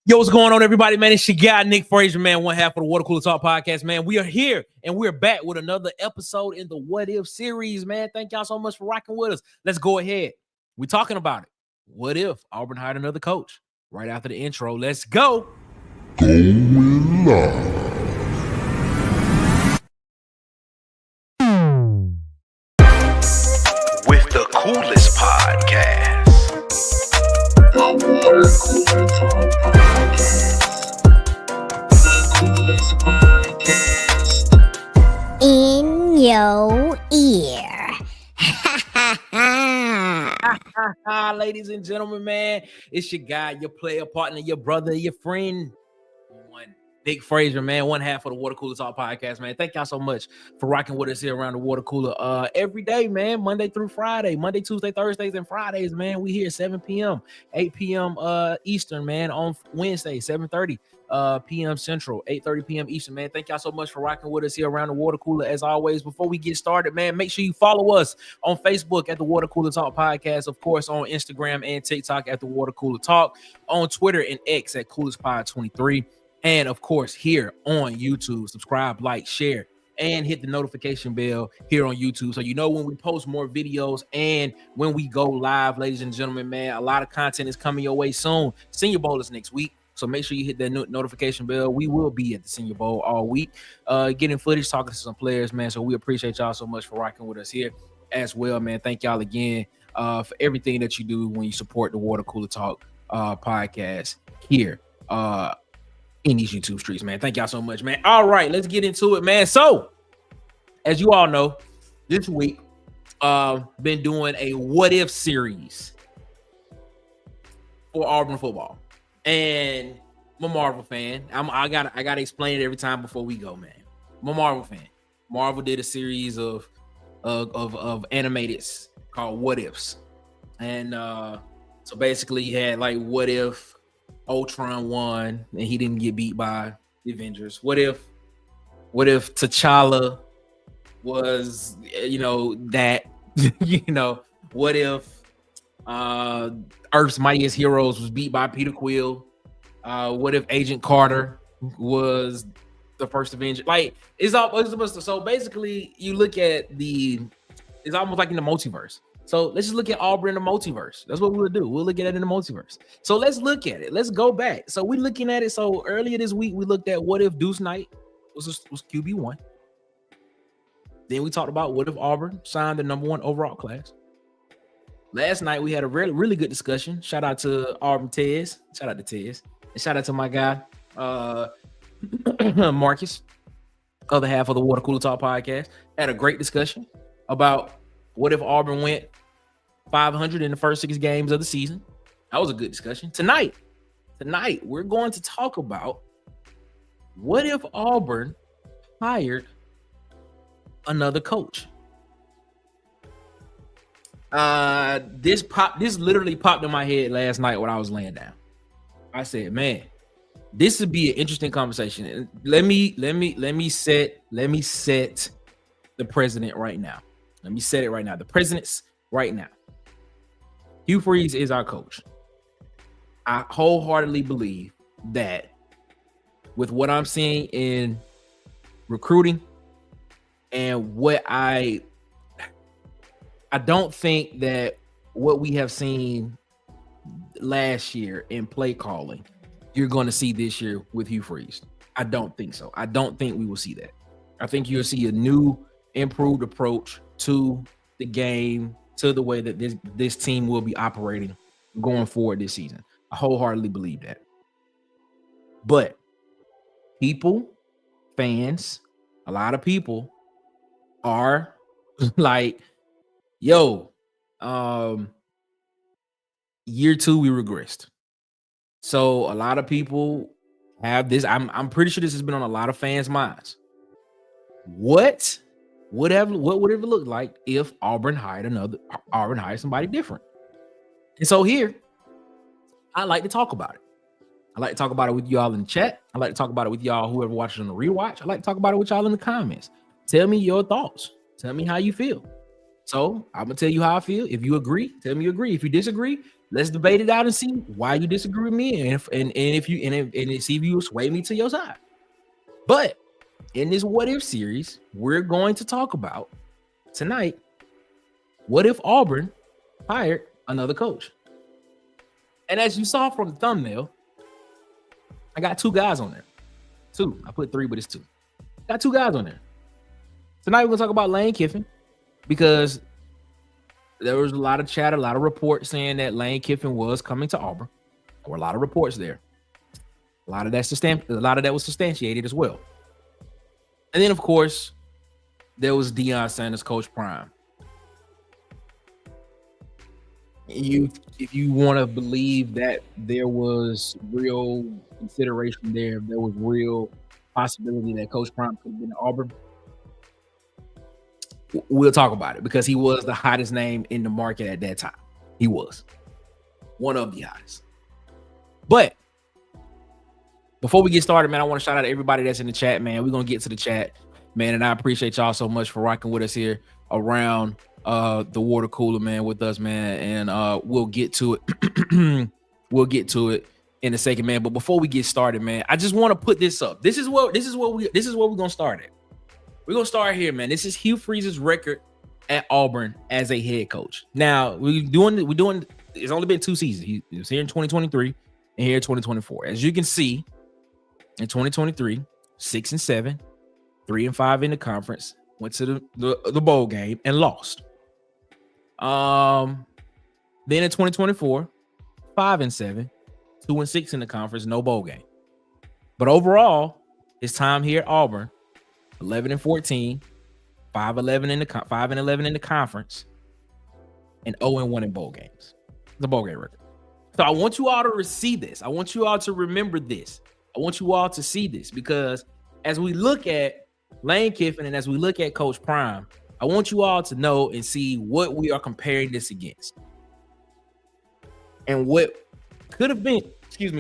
Yo, what's going on, everybody, man? It's your guy, Nick Frazier, man, one half of the Water Cooler Talk podcast, man. We are here, and we're back with another episode in the What If series, man. Thank y'all so much for rocking with us. Let's go ahead. We're talking about it. What if Auburn hired another coach? Right after the intro, let's go. Going live. With the coolest podcast. The Water Cooler Talk podcast. The coolest podcast. In your ear. Ladies and gentlemen, man, it's your guy, your player partner, your brother, your friend, one Nick Frazier, man, one half of the Water Cooler Talk podcast, man. Thank y'all so much for rocking with us here around the water cooler every day, man. Monday through Friday, Monday, Tuesday, Thursdays, and Fridays, man. We here 7 p.m., 8 p.m. Eastern, man, on Wednesday, 7:30 p.m. Central, 8:30 p.m. Eastern, man. Thank y'all so much for rocking with us here around the water cooler. As always, before we get started, man, make sure you follow us on Facebook at the Water Cooler Talk podcast, of course, on Instagram and TikTok at the Water Cooler Talk, on Twitter and X at CoolersPod23. And of course, here on YouTube, subscribe, like, share, and hit the notification bell here on YouTube. So you know when we post more videos and when we go live, ladies and gentlemen, man, a lot of content is coming your way soon. Senior Bowl is next week. So make sure you hit that notification bell. We will be at the Senior Bowl all week, getting footage, talking to some players, man. So we appreciate y'all so much for rocking with us here as well, man. Thank y'all again for everything that you do when you support the Water Cooler Talk podcast here in these YouTube streets, man. Thank y'all so much, man. All right, let's get into it, man. So, as you all know, this week, been doing a what if series for Auburn football, and I'm a Marvel fan. I gotta explain it every time before we go, man. I'm a Marvel fan. Marvel did a series of animateds called What Ifs, and so basically you had like what if Ultron won and he didn't get beat by the Avengers? What if T'Challa was, that, what if Earth's Mightiest Heroes was beat by Peter Quill? What if Agent Carter was the first Avenger? Like, it's supposed to, so basically you look at it's almost like in the multiverse. So let's just look at Auburn in the multiverse. That's what we'll do. We'll look at it in the multiverse. So let's look at it. Let's go back. So we're looking at it. So earlier this week, we looked at what if Deuce Knight was QB1. Then we talked about what if Auburn signed the #1 overall class. Last night, we had a really good discussion. Shout out to Auburn Tez. Shout out to Tez. And shout out to my guy, Marcus, other half of the Water Cooler Talk podcast. Had a great discussion about what if Auburn went 500 in the first 6 games of the season. That was a good discussion. Tonight, we're going to talk about what if Auburn hired another coach. This literally popped in my head last night when I was laying down. I said, man, this would be an interesting conversation. And let me set the president right now. Let me set it right now. The president's right now. Hugh Freeze is our coach. I wholeheartedly believe that with what I'm seeing in recruiting and what I don't think that what we have seen last year in play calling, you're going to see this year with Hugh Freeze. I don't think so. I don't think we will see that. I think you'll see a new, improved approach to the game, to the way that this team will be operating going forward this season. I wholeheartedly believe that. But people, fans, a lot of people are like, yo, year 2 we regressed. So a lot of people have this. I'm pretty sure this has been on a lot of fans' minds. What would it look like if Auburn hired somebody different? And so here, I like to talk about it. I like to talk about it with y'all in the chat. I like to talk about it with y'all, whoever watches on the rewatch. I like to talk about it with y'all in the comments. Tell me your thoughts. Tell me how you feel. So I'm gonna tell you how I feel. If you agree, tell me you agree. If you disagree, Let's debate it out and see why you disagree with me, and see if you sway me to your side. But in this what if series, we're going to talk about tonight, what if Auburn hired another coach? And as you saw from the thumbnail, I got 2 guys on there. 2. I put 3, but it's 2. Got 2 guys on there. Tonight we're gonna talk about Lane Kiffin, because there was a lot of chatter, a lot of reports saying that Lane Kiffin was coming to Auburn. There were a lot of reports there. A lot of that was substantiated as well. And then, of course, there was Deion Sanders, Coach Prime. If you want to believe that there was real consideration there was real possibility that Coach Prime could have been at Auburn, we'll talk about it, because he was the hottest name in the market at that time. He was one of the hottest. But before we get started, man, I want to shout out to everybody that's in the chat, man. We're going to get to the chat, man, and I appreciate y'all so much for rocking with us here around the water cooler, man, with us, man, and we'll get to it. We'll get to it in a second, man. But before we get started, man, I just want to put this up. This is where we're going to start at. We're going to start here, man. This is Hugh Freeze's record at Auburn as a head coach. Now, we're doing it's only been 2 seasons. He was here in 2023 and here in 2024. As you can see, in 2023, 6-7, 3-5 in the conference, went to the bowl game and lost. Then in 2024, 5-7, 2-6 in the conference, no bowl game. But overall, his time here at Auburn, 11-14, 5-11 in the 5-11 in the conference, and 0-1 in bowl games. The bowl game record. So I want you all to receive this. I want you all to remember this. I want you all to see this, because as we look at Lane Kiffin and as we look at Coach Prime, I want you all to know and see what we are comparing this against, and what could have been,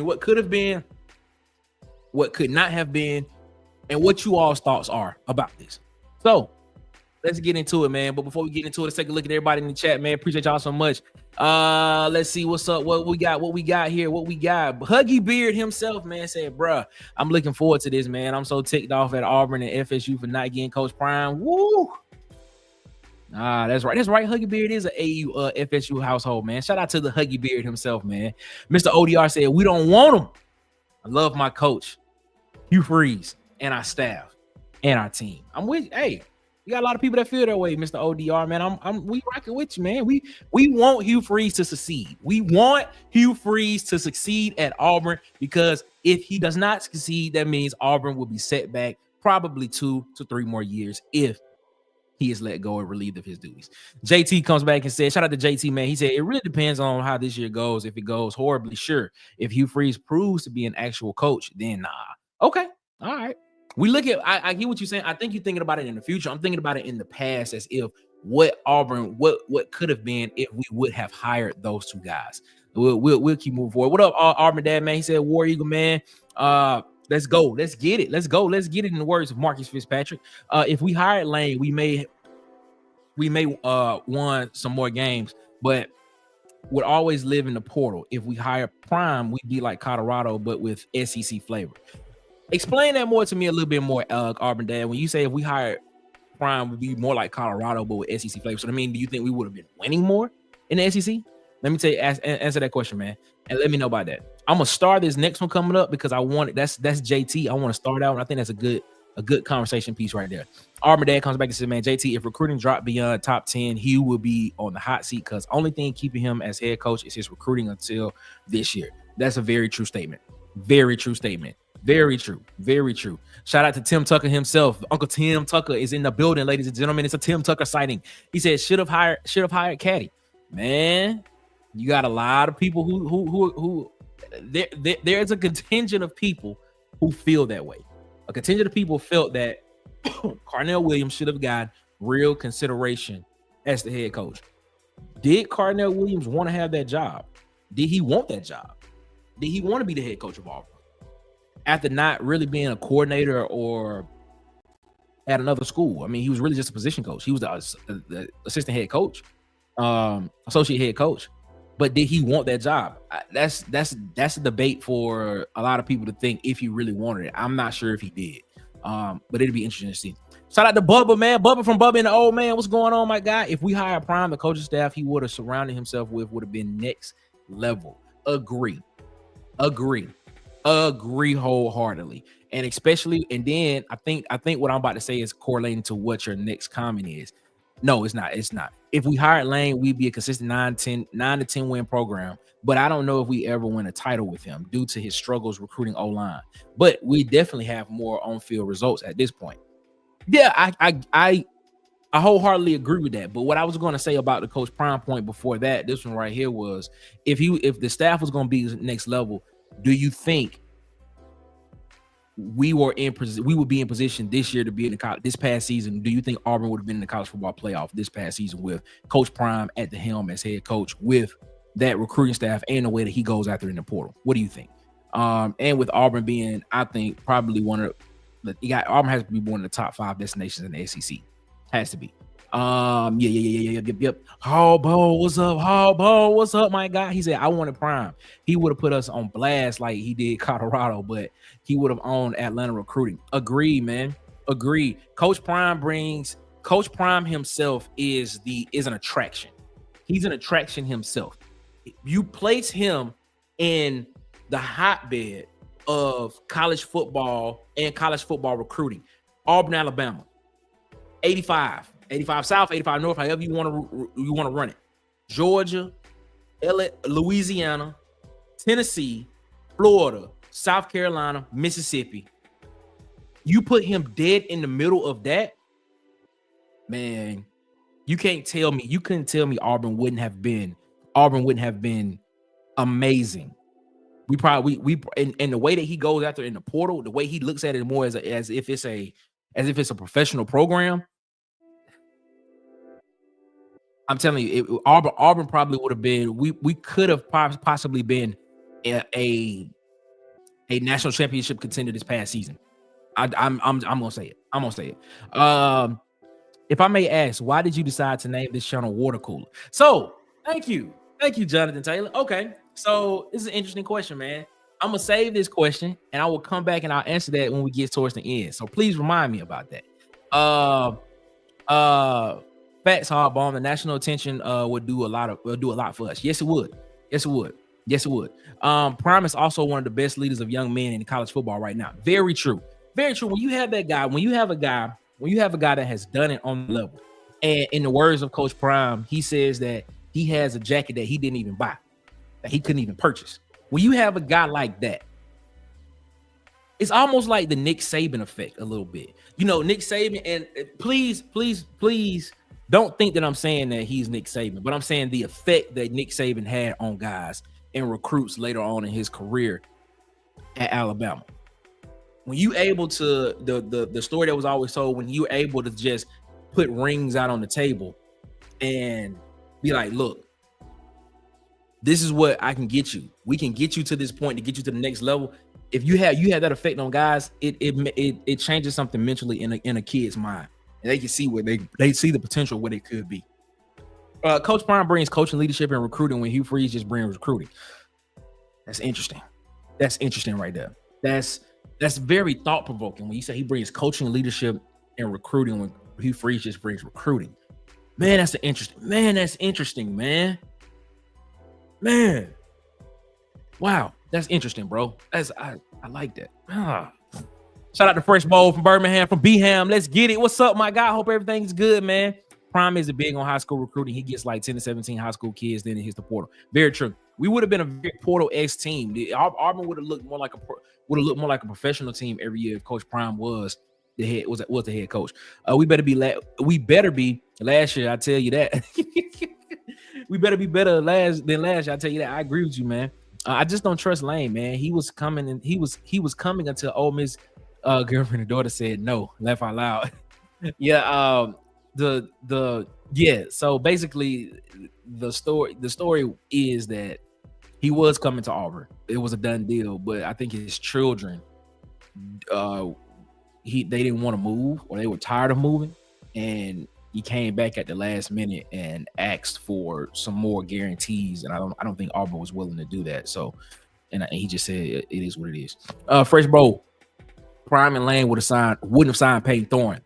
what could have been, what could not have been, and what you all's thoughts are about this. So let's get into it, man. But before we get into it, let's take a look at everybody in the chat, man. Appreciate y'all so much. Let's see what's up. What we got here. What we got. Huggy Beard himself, man, said, bruh, I'm looking forward to this, man. I'm so ticked off at Auburn and FSU for not getting Coach Prime. Woo! That's right. Huggy Beard is an AU FSU household, man. Shout out to the Huggy Beard himself, man. Mr. ODR said, we don't want him. I love my coach, Hugh Freeze, and our staff and our team. I'm with, hey, you got a lot of people that feel that way, Mr. ODR, man. We rocking with you, man. We want Hugh Freeze to succeed. We want Hugh Freeze to succeed at Auburn, because if he does not succeed, that means Auburn will be set back probably 2 to 3 more years if he is let go and relieved of his duties. JT comes back and says, shout out to JT, man. He said, it really depends on how this year goes. If it goes horribly, sure. If Hugh Freeze proves to be an actual coach, then nah. Okay. All right. We look at, I get what you're saying. I think you're thinking about it in the future. I'm thinking about it in the past, as if what Auburn, what could have been if we would have hired those 2 guys. We'll keep moving forward. What up, Auburn Dad, man? He said, War Eagle, man. Let's go. Let's get it. Let's go. Let's get it, in the words of Marcus Fitzpatrick. If we hired Lane, we may won some more games, but would always live in the portal. If we hire Prime, we'd be like Colorado, but with SEC flavor. Explain that more to me a little bit more, Auburn Dad. When you say if we hired Prime, would be more like Colorado, but with SEC flavor. So I mean, do you think we would have been winning more in the SEC? Let me tell you, answer that question, man, and let me know about that. I'm gonna start this next one coming up, because I want it. That's JT. I want to start out, and I think that's a good conversation piece right there. Auburn Dad comes back and says, man, JT, if recruiting dropped beyond top 10, Hugh will be on the hot seat, because only thing keeping him as head coach is his recruiting until this year. That's a very true statement. Very true statement. Very true. Very true. Shout out to Tim Tucker himself. Uncle Tim Tucker is in the building, ladies and gentlemen. It's a Tim Tucker sighting. He said, should have hired Caddy. Man, you got a lot of people who there's a contingent of people who feel that way. A contingent of people felt that Carnell Williams should have got real consideration as the head coach. Did Carnell Williams want to have that job? Did he want that job? Did he want to be the head coach of Auburn? After not really being a coordinator or at another school. I mean, he was really just a position coach. He was the assistant head coach, associate head coach. But did he want that job? That's a debate for a lot of people to think if he really wanted it. I'm not sure if he did. But it'd be interesting to see. Shout out to Bubba, man. Bubba from Bubba and the Old Man. What's going on, my guy? If we hire Prime, the coaching staff he would have surrounded himself with would have been next level. Agree wholeheartedly. And especially, and then I think what I'm about to say is correlating to what your next comment is. No, it's not. It's not. If we hired Lane, we'd be a consistent 9 to 10 win program. But I don't know if we ever win a title with him due to his struggles recruiting O-line. But we definitely have more on-field results at this point. Yeah, I wholeheartedly agree with that. But what I was going to say about the Coach Prime point before that, this one right here was, if the staff was going to be next level, do you think we would be in position this year to be in the this past season? Do you think Auburn would have been in the college football playoff this past season with Coach Prime at the helm as head coach, with that recruiting staff and the way that he goes after in the portal? What do you think? And with Auburn being, I think, probably Auburn has to be one of the top 5 destinations in the SEC. Has to be. Yep. Hallbo, what's up? Hallbo, what's up, my guy? He said, I wanted Prime. He would have put us on blast like he did Colorado, but he would have owned Atlanta recruiting. Agreed, man. Agreed. Coach Prime himself is an attraction. He's an attraction himself. You place him in the hotbed of college football and college football recruiting. Auburn, Alabama. 85 South, 85 North, however you want to run it. Georgia, Louisiana, Tennessee, Florida, South Carolina, Mississippi. You put him dead in the middle of that, man. You couldn't tell me Auburn wouldn't have been amazing. We and the way that he goes after in the portal, the way he looks at it more as if it's a professional program. I'm telling you, Auburn probably would have been. We could have possibly been a national championship contender this past season. I'm gonna say it. If I may ask, why did you decide to name this channel Water Cooler? So thank you, Jonathan Taylor. Okay, so this is an interesting question, man. I'm gonna save this question and I will come back and I'll answer that when we get towards the end. So please remind me about that. Facts, Hardball. The national attention would do a lot for us. Yes, it would. Prime is also one of the best leaders of young men in college football right now. Very true. When you have that guy, when you have a guy that has done it on the level, and in the words of Coach Prime, he says that he has a jacket that he didn't even buy, that he couldn't even purchase. When you have a guy like that, it's almost like the Nick Saban effect a little bit. You know, Nick Saban, and please don't think that I'm saying that he's Nick Saban, but I'm saying the effect that Nick Saban had on guys and recruits later on in his career at Alabama. When you able to, the story that was always told, when you're able to just put rings out on the table and be like, look, this is what I can get you. We can get you to this point to get you to the next level. If you have that effect on guys, it changes something mentally in a kid's mind. And they can see where they see the potential where they could be. Coach Prime brings coaching, leadership, and recruiting when Hugh Freeze just brings recruiting. That's interesting. That's interesting right there. That's very thought-provoking when you say he brings coaching, leadership, and recruiting when Hugh Freeze just brings recruiting. Man, that's interesting, man. Wow, that's interesting, bro. I like that. Shout out to Fresh Bowl from Birmingham, from B-Ham. Let's get it. What's up, my guy? Hope everything's good, man. Prime is big on high school recruiting. He gets like 10 to 17 high school kids, then he hits the portal. Very true. We would have been a very portal-X team. Auburn would have looked more like a professional team every year if Coach Prime was the head coach. We better be last year. I tell you that. We better be better than last year. I tell you that. I agree with you, man. I just don't trust Lane, man. He was coming and he was coming until Ole Miss girlfriend and daughter said no, laugh out loud. So basically the story is that he was coming to Auburn. It was a done deal, but I think his children they didn't want to move, or they were tired of moving, and he came back at the last minute and asked for some more guarantees, and I don't think Auburn was willing to do that. So, and he just said it is what it is. Fresh Bowl, Prime and Lane wouldn't have signed Peyton Thorne.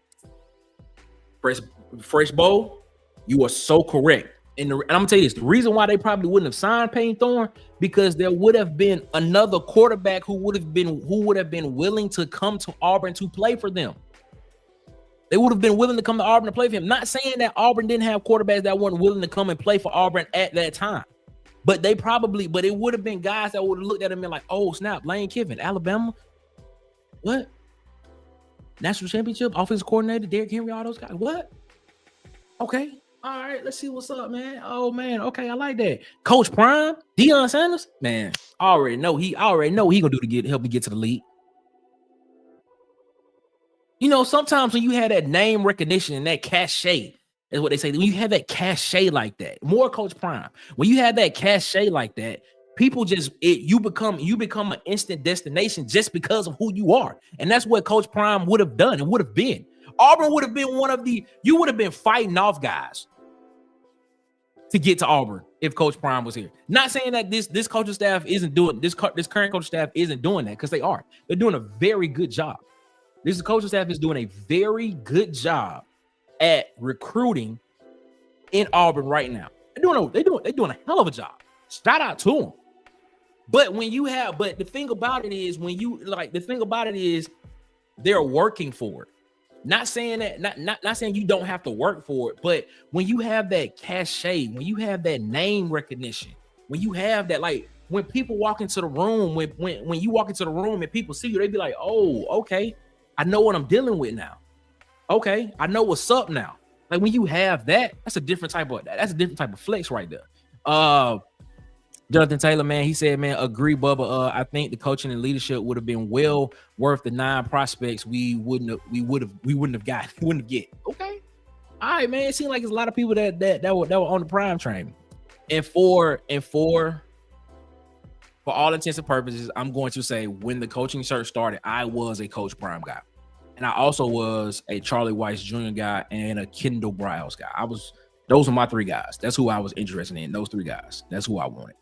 Fresh Bowl, you are so correct. And I'm gonna tell you this: the reason why they probably wouldn't have signed Peyton Thorne, because there would have been another quarterback who would have been willing to come to Auburn to play for them. They would have been willing to come to Auburn to play for him. Not saying that Auburn didn't have quarterbacks that weren't willing to come and play for Auburn at that time, but it would have been guys that would have looked at him and been like, oh snap, Lane Kiffin, Alabama, what? National championship, offensive coordinator, Derrick Henry, all those guys. What? Okay. All right, let's see what's up, man. Oh man, okay, I like that. Coach Prime, Deion Sanders, man. I already know he gonna do to help me get to the league. You know, sometimes when you have that name recognition and that cachet, is what they say. When you have that cachet like that, more Coach Prime. When you have that cachet like that, people you become an instant destination just because of who you are, and that's what Coach Prime would have done. It would have been Auburn would have been you would have been fighting off guys to get to Auburn if Coach Prime was here. Not saying that this coaching staff isn't doing this current coaching staff isn't doing that, because they are. They're doing a very good job. This coaching staff is doing a very good job at recruiting in Auburn right now. They're doing a hell of a job. Shout out to them. But the thing about it is they're working for it. Not saying that, not saying you don't have to work for it, but when you have that cachet, when you have that name recognition, when you have that, like when people walk into the room, when you walk into the room and people see you, they be like, oh, okay, I know what I'm dealing with now. Okay, I know what's up now. Like when you have that, that's a different type of flex right there. Jonathan Taylor, man, he said, man, agree, Bubba. I think the coaching and leadership would have been well worth the 9 prospects we wouldn't get. Okay, all right, man. It seemed like there's a lot of people that were on the Prime train, and for all intents and purposes, I'm going to say when the coaching search started, I was a Coach Prime guy, and I also was a Charlie Weiss Jr. guy and a Kendall Briles guy. Those are my 3 guys. That's who I was interested in. Those 3 guys. That's who I wanted.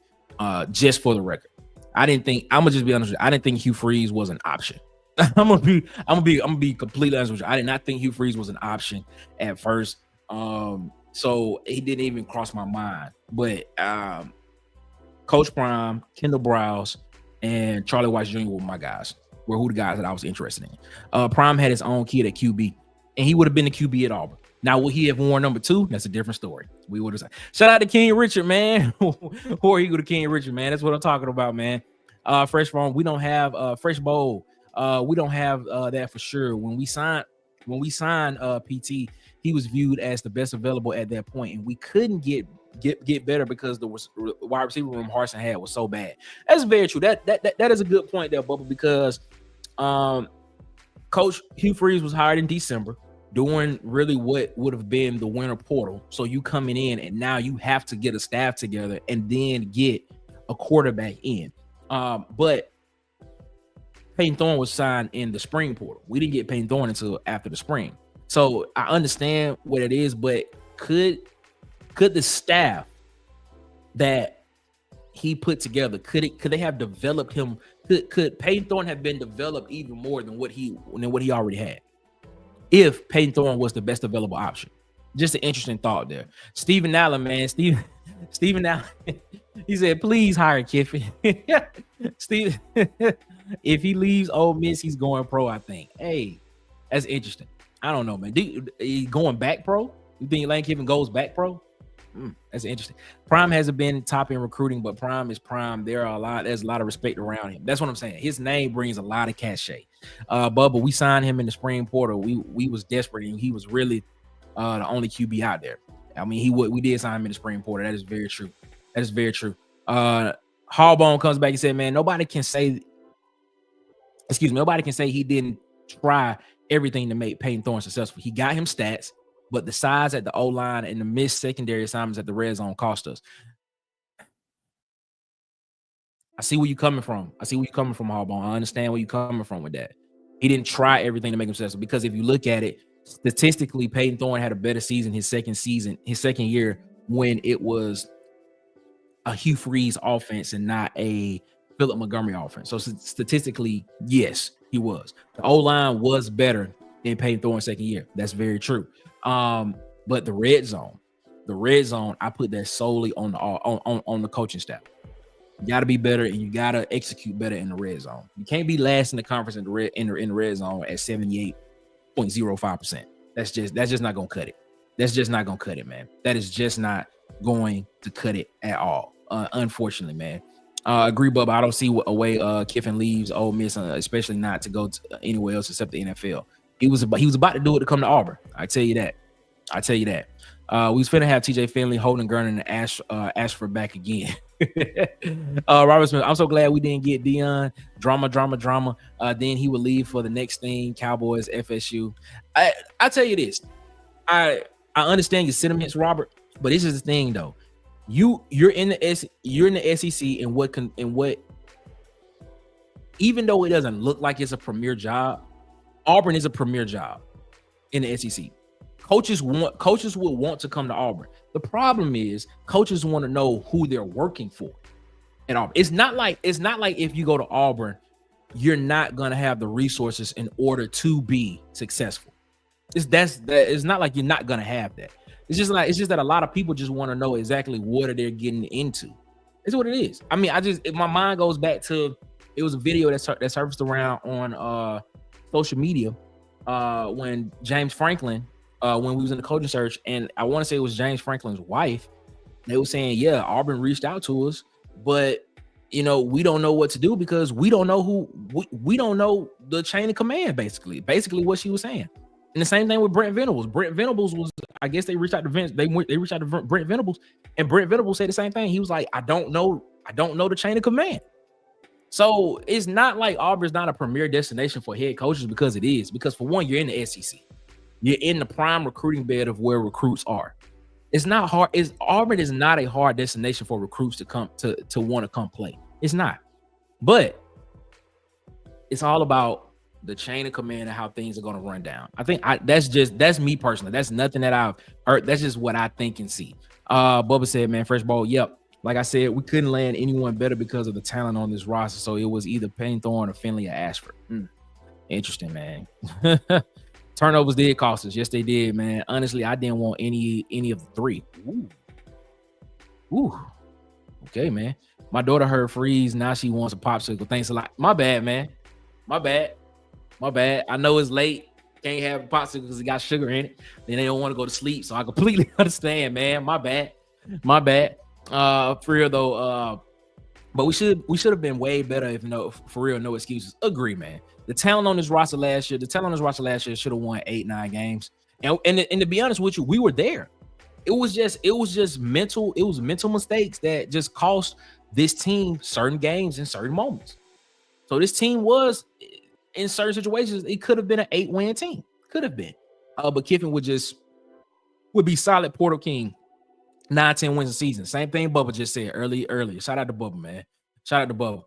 Just for the record, I'm gonna just be honest with you. I didn't think Hugh Freeze was an option. I'm gonna be completely honest with you. I did not think Hugh Freeze was an option at first. So he didn't even cross my mind. But Coach Prime, Kendall Briles, and Charlie Weiss Jr. were my guys. Were the guys that I was interested in. Prime had his own kid at QB, and he would have been the QB at Auburn. Now, would he have worn number 2? That's a different story. We would have said, shout out to King Richard, man. Or he go to King Richard, man. That's what I'm talking about, man. Fresh Farm, we don't have Fresh Bowl. We don't have that for sure. When we signed PT, he was viewed as the best available at that point, and we couldn't get better because the wide receiver room Harsin had was so bad. That's very true. That is a good point there, Bubba, because Coach Hugh Freeze was hired in December, doing really what would have been the winter portal. So you coming in and now you have to get a staff together and then get a quarterback in. But Peyton Thorne was signed in the spring portal. We didn't get Peyton Thorne until after the spring. So I understand what it is, but could the staff that he put together, could they have developed him? Could Peyton Thorne have been developed even more than what he already had, if Peyton Thorne was the best available option? Just an interesting thought there. Stephen Allen, man. Stephen Allen, he said, please hire Kiffin. Steve, if he leaves Ole Miss, he's going pro, I think. Hey, that's interesting. I don't know, man. He going back pro? You think Lane Kiffin goes back pro? That's interesting. Prime hasn't been top in recruiting, but Prime is Prime. There's a lot of respect around him. That's what I'm saying. His name brings a lot of cachet. Bubba, we signed him in the spring portal. We was desperate, and he was really the only QB out there. I mean, we did sign him in the spring portal. That is very true. Harbone comes back and said, man, nobody can say he didn't try everything to make Peyton Thorne successful. He got him stats, but the size at the O-line and the missed secondary assignments at the red zone cost us. I see where you're coming from. Harbone. I understand where you're coming from with that. He didn't try everything to make him successful, because if you look at it, statistically, Peyton Thorne had a better season his second year, when it was a Hugh Freeze offense and not a Philip Montgomery offense. So statistically, yes, he was. The O-line was better than Peyton Thorne's second year. That's very true. But the red zone, I put that solely on the coaching staff. You got to be better, and you got to execute better in the red zone. You can't be last in the conference in the red zone at 78.05%. That's just not gonna cut it. That's just not gonna cut it, man. That is just not going to cut it at all. Unfortunately, man. Agree, Bubba. I don't see a way Kiffin leaves Ole Miss, especially not to go to anywhere else except the NFL. He was about to do it to come to Auburn. I tell you that. We was finna have TJ Finley, Holden Gurner, and Ashford back again. Robert Smith, I'm so glad we didn't get Deion. Drama. Then he would leave for the next thing, Cowboys, FSU. I tell you this. I understand your sentiments, Robert, but this is the thing though. You're in the SEC, and what even though it doesn't look like it's a premier job, Auburn is a premier job in the SEC. Coaches will want to come to Auburn. The problem is coaches want to know who they're working for at Auburn. It's not like if you go to Auburn, you're not gonna have the resources in order to be successful. It's not like you're not gonna have that. It's just that a lot of people just want to know exactly what they're getting into. It's what it is. I mean, my mind goes back to, it was a video that surfaced around on social media when James Franklin, when we was in the coaching search, and I want to say it was James Franklin's wife. They were saying, yeah, Auburn reached out to us, but we don't know what to do because we don't know we don't know the chain of command. Basically what she was saying. And the same thing with Brent Venables. Brent Venables was, I guess they reached out to Vince. They reached out to Brent Venables, and Brent Venables said the same thing. He was like, I don't know the chain of command. So it's not like Auburn's not a premier destination for head coaches, because it is. Because for one, you're in the SEC. You're in the prime recruiting bed of where recruits are. It's not hard. Auburn is not a hard destination for recruits to come to want to come play. It's not. But it's all about the chain of command and how things are going to run down. I think that's me personally. That's nothing that I've heard. That's just what I think and see. Bubba said, man, fresh ball. Yep. Like I said, we couldn't land anyone better because of the talent on this roster. So it was either Payne Thorne or Finley or Ashford. Interesting, man. Turnovers did cost us. Yes, they did, man. Honestly, I didn't want any of the three. Ooh. Okay, man. My daughter heard freeze. Now she wants a popsicle. Thanks a lot. My bad, man. My bad. I know it's late. Can't have a popsicle because it got sugar in it. Then they don't want to go to sleep. So I completely understand, man. My bad. For real though. But we should have been way better for real, no excuses. Agree, man. The talent on this roster last year should have won 8-9 games. And to be honest with you, we were there. It was just mental mistakes that just cost this team certain games in certain moments. So this team was, in certain situations, it could have been an 8-win team. Could have been. But Kiffin would be solid Portal King. 9-10 wins a season. Same thing Bubba just said earlier. Shout out to Bubba, man. Shout out to Bubba.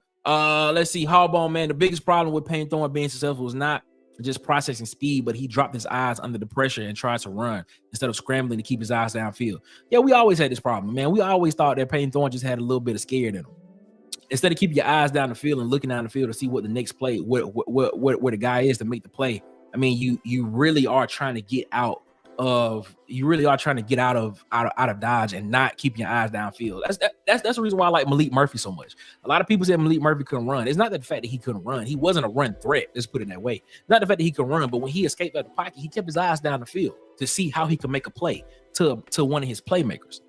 Let's see. Harbone, man. The biggest problem with Payne Thorne being successful was not just processing speed, but he dropped his eyes under the pressure and tried to run instead of scrambling to keep his eyes downfield. Yeah, we always had this problem, man. We always thought that Payne Thorne just had a little bit of scared in him. Instead of keeping your eyes down the field and looking down the field to see what the next play, where the guy is to make the play. I mean, you really are trying to get out of Dodge and not keeping your eyes downfield. That's the reason why I like Malik Murphy so much. A lot of people said Malik Murphy couldn't run. It's not the fact that he couldn't run. He wasn't a run threat. Let's put it that way. It's not the fact that he could run, but when he escaped out the pocket, he kept his eyes down the field to see how he could make a play to one of his playmakers.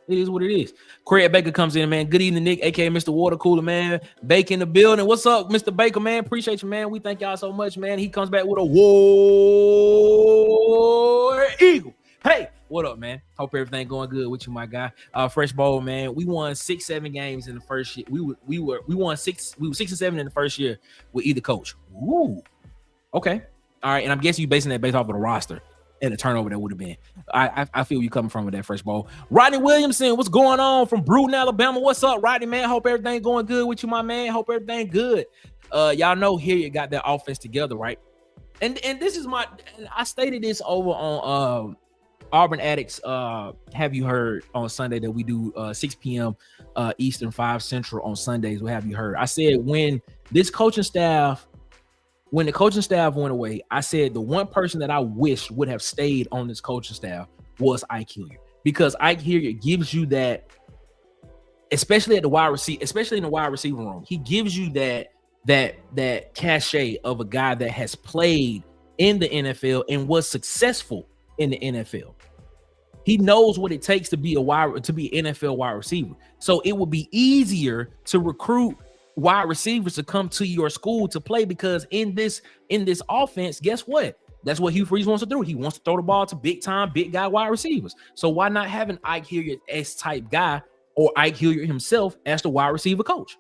It is what it is. Craig Baker comes in, man. Good evening, Nick, aka Mr. Water Cooler, man. Baker in the building. What's up, Mr. Baker, man? Appreciate you, man. We thank y'all so much, man. He comes back with a War Eagle. Hey, what up, man? Hope everything going good with you, my guy. Fresh Bowl, man. We won 6-7 games in the first year. We were 6-7 in the first year with either coach. Ooh. Okay. All right. And I'm guessing you basing that based off of the roster and the turnover that would have been. I feel you coming from with that Fresh Bowl. Rodney Williamson, what's going on from Brewton, Alabama? What's up, Rodney, man? Hope everything going good with you, my man. Hope everything good. Y'all know here you got that offense together, right? And this is I stated this over on Auburn Addicts. Have you heard on Sunday that we do 6 p.m. Eastern, 5 Central on Sundays? What have you heard? I said when the coaching staff went away, I said the one person that I wish would have stayed on this coaching staff was Ike Hilliard, because Ike Hilliard gives you that, especially in the wide receiver room, he gives you that cachet of a guy that has played in the NFL and was successful in the NFL. He knows what it takes to be an NFL wide receiver. So it would be easier to recruit wide receivers to come to your school to play, because in this offense, guess what? That's what Hugh Freeze wants to do. He wants to throw the ball to big guy wide receivers. So why not have an Ike Hilliard S type guy, or Ike Hilliard himself as the wide receiver coach?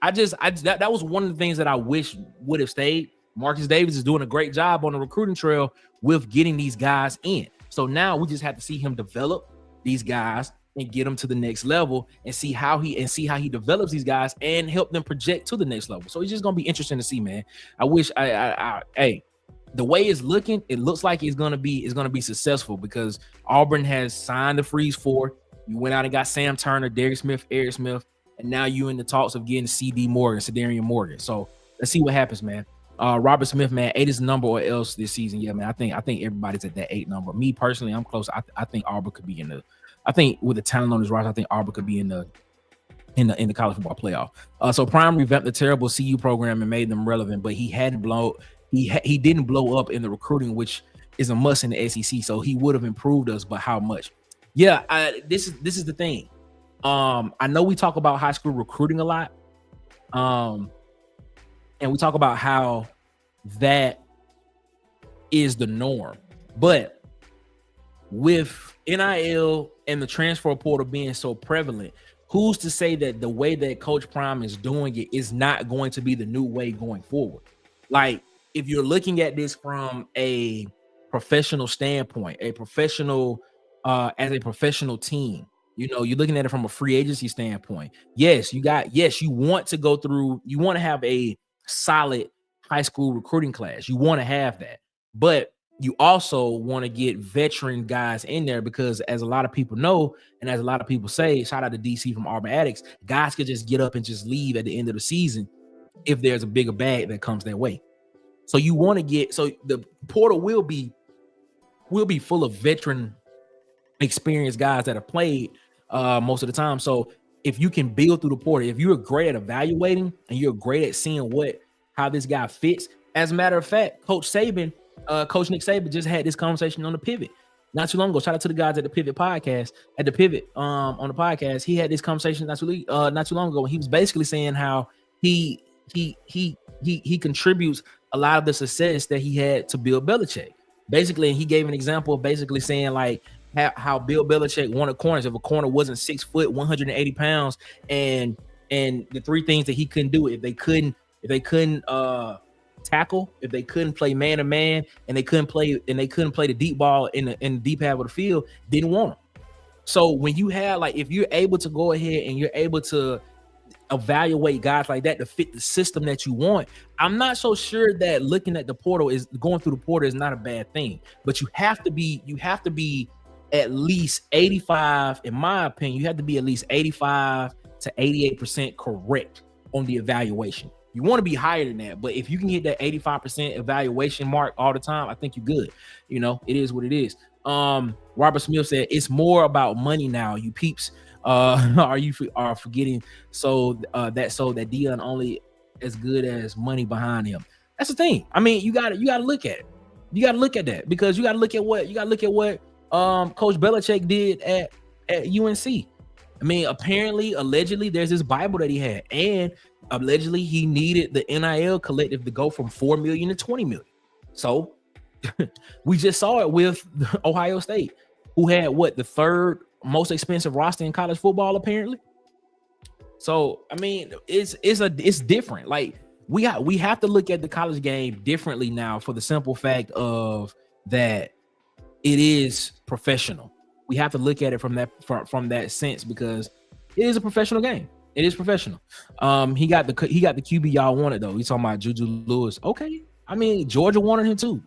That was one of the things that I wish would have stayed. Marcus Davis is doing a great job on the recruiting trail with getting these guys in. So now we just have to see him develop these guys and get them to the next level, and see how he develops these guys and help them project to the next level. So it's just gonna be interesting to see, man. I wish hey, the way it's looking, it looks like it's gonna be successful, because Auburn has signed the Freeze 4. You went out and got Sam Turner, Derek Smith, Eric Smith, and now you in the talks of getting Cedarian Morgan. So let's see what happens, man. Robert Smith, man, 8 is the number or else this season. Yeah, man. I think everybody's at that 8 number. Me personally, I'm close. I think Auburn could be in the. I think with the talent on his roster, I think Auburn could be in the college football playoff. So Prime revamped the terrible CU program and made them relevant, but he didn't blow up in the recruiting, which is a must in the SEC. So he would have improved us, but how much? Yeah, this is the thing. I know we talk about high school recruiting a lot. And we talk about how that is the norm. But with NIL and the transfer portal being so prevalent, who's to say that the way that Coach Prime is doing it is not going to be the new way going forward? Like, if you're looking at this from a professional standpoint, as a professional team, you're looking at it from a free agency standpoint. You want to have a solid high school recruiting class. You want to have that, but you also want to get veteran guys in there, because as a lot of people know, and as a lot of people say, shout out to DC from Auburn Addicts, guys could just get up and just leave at the end of the season if there's a bigger bag that comes their way. So you want to so the portal will be full of veteran experienced guys that have played most of the time. So if you can build through the portal, if you're great at evaluating and you're great at seeing how this guy fits. As a matter of fact, Coach Nick Saban just had this conversation on the Pivot not too long ago. Shout out to the guys at the Pivot podcast, on the podcast. He had this conversation not too long ago. And he was basically saying how he contributes a lot of the success that he had to Bill Belichick. Basically, he gave an example of basically saying like how Bill Belichick wanted corners. If a corner wasn't 6 foot, 180 pounds, and the 3 things that he couldn't do, if they couldn't tackle, if they couldn't play man to man, and they couldn't play the deep ball in the deep half of the field, didn't want them. So when you have if you're able to go ahead and you're able to evaluate guys like that to fit the system that you want, I'm not so sure that looking at the portal going through the portal is not a bad thing. But you have to be at least 85, in my opinion. You have to be at least 85 to 88% correct on the evaluation. You want to be higher than that, but if you can hit that 85% evaluation mark all the time, I think you're good. It is what it is. Robert Smith said it's more about money now, you peeps. Are forgetting so that Deion only as good as money behind him. That's the thing. I mean, you gotta look at it. You gotta look at that, because you gotta look at what Coach Belichick did at UNC. I mean, allegedly, there's this Bible that he had, and allegedly he needed the NIL collective to go from 4 million to 20 million. So we just saw it with Ohio State, who had the third most expensive roster in college football, apparently. So I mean, it's different. Like we have to look at the college game differently now, for the simple fact of that it is professional. We have to look at it from that sense, because it is a professional game. It is professional. He got the QB y'all wanted though. He's talking about Juju Lewis. Okay, I mean, Georgia wanted him too.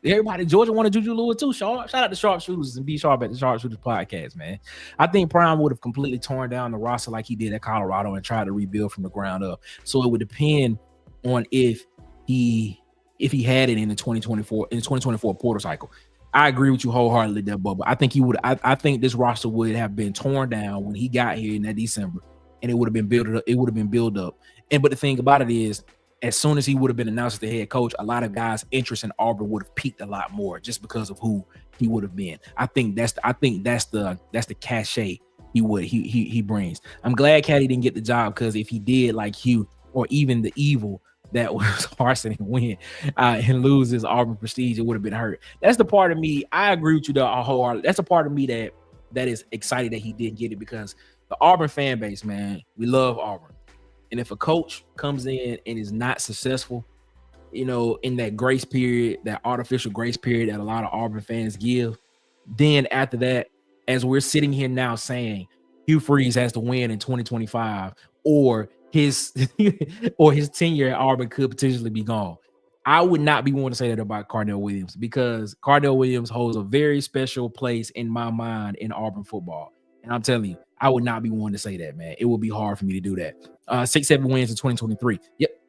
Georgia wanted Juju Lewis too. Shout out to Sharpshooters and be sharp at the Sharpshooters podcast, man. I think Prime would have completely torn down the roster like he did at Colorado and tried to rebuild from the ground up. So it would depend on if he had it in the 2024 portal cycle. I agree with you wholeheartedly there, Bubba. I think he would. I think this roster would have been torn down when he got here in that December, and it would have been built up. It would have been built up. But the thing about it is, as soon as he would have been announced as the head coach, a lot of guys' interest in Auburn would have peaked a lot more just because of who he would have been. I think that's the cachet he brings. I'm glad Caddy didn't get the job, because if he did, like Hugh or even the evil that was Harsin and win and lose his Auburn prestige, it would have been hurt. That's the part of me. I agree with you though, wholeheartedly. That's a part of me that is excited that he didn't get it, because the Auburn fan base, man, we love Auburn. And if a coach comes in and is not successful, in that grace period, that artificial grace period that a lot of Auburn fans give, then after that, as we're sitting here now saying Hugh Freeze has to win in 2025, or his tenure at Auburn could potentially be gone, I would not be willing to say that about Cardell Williams, because Cardell Williams holds a very special place in my mind in Auburn football. And I'm telling you, I would not be willing to say that, man. It would be hard for me to do that. 6-7 wins in 2023. Yep.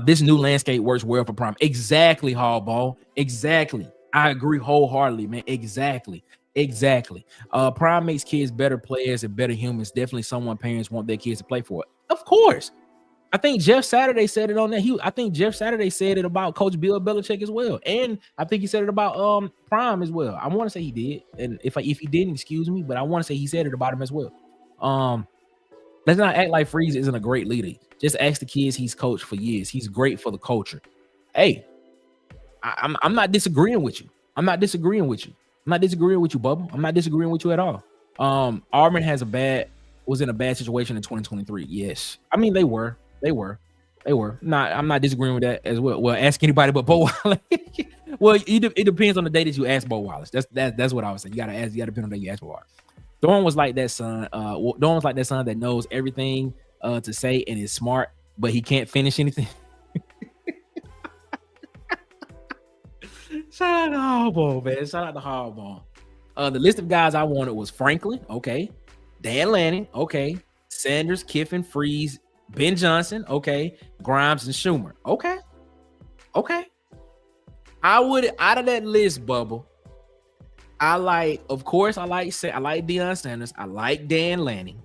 This new landscape works well for Prime. Exactly, Hallball. Exactly. I agree wholeheartedly, man. Exactly. Prime makes kids better players and better humans. Definitely someone parents want their kids to play for. Of course. I think Jeff Saturday said it on that. I think Jeff Saturday said it about Coach Bill Belichick as well. And I think he said it about Prime as well. I want to say he did. And if he didn't, excuse me, but I want to say he said it about him as well. Let's not act like Freeze isn't a great leader. Just ask the kids he's coached for years. He's great for the culture. Hey, I'm not disagreeing with you. I'm not disagreeing with you, Bubba. I'm not disagreeing with you at all. Auburn was in a bad situation in 2023. Yes. I mean, they were. I'm not disagreeing with that as well. Well, ask anybody but Bo Wallace. Well, it depends on the day that you ask Bo Wallace. That's what I was saying. You gotta depend on the day you ask Bo Wallace. Dawn was like that son. Dawn was like that son that knows everything to say and is smart, but he can't finish anything. Shout out to Hardball, man. Shout out to Hardball. The list of guys I wanted was Franklin, okay. Dan Lanning, okay. Sanders, Kiffin, Freeze, Ben Johnson, okay. Grimes and Schumer, okay. I would, out of that list, Bubble, I like Deion Sanders. I like Dan Lanning,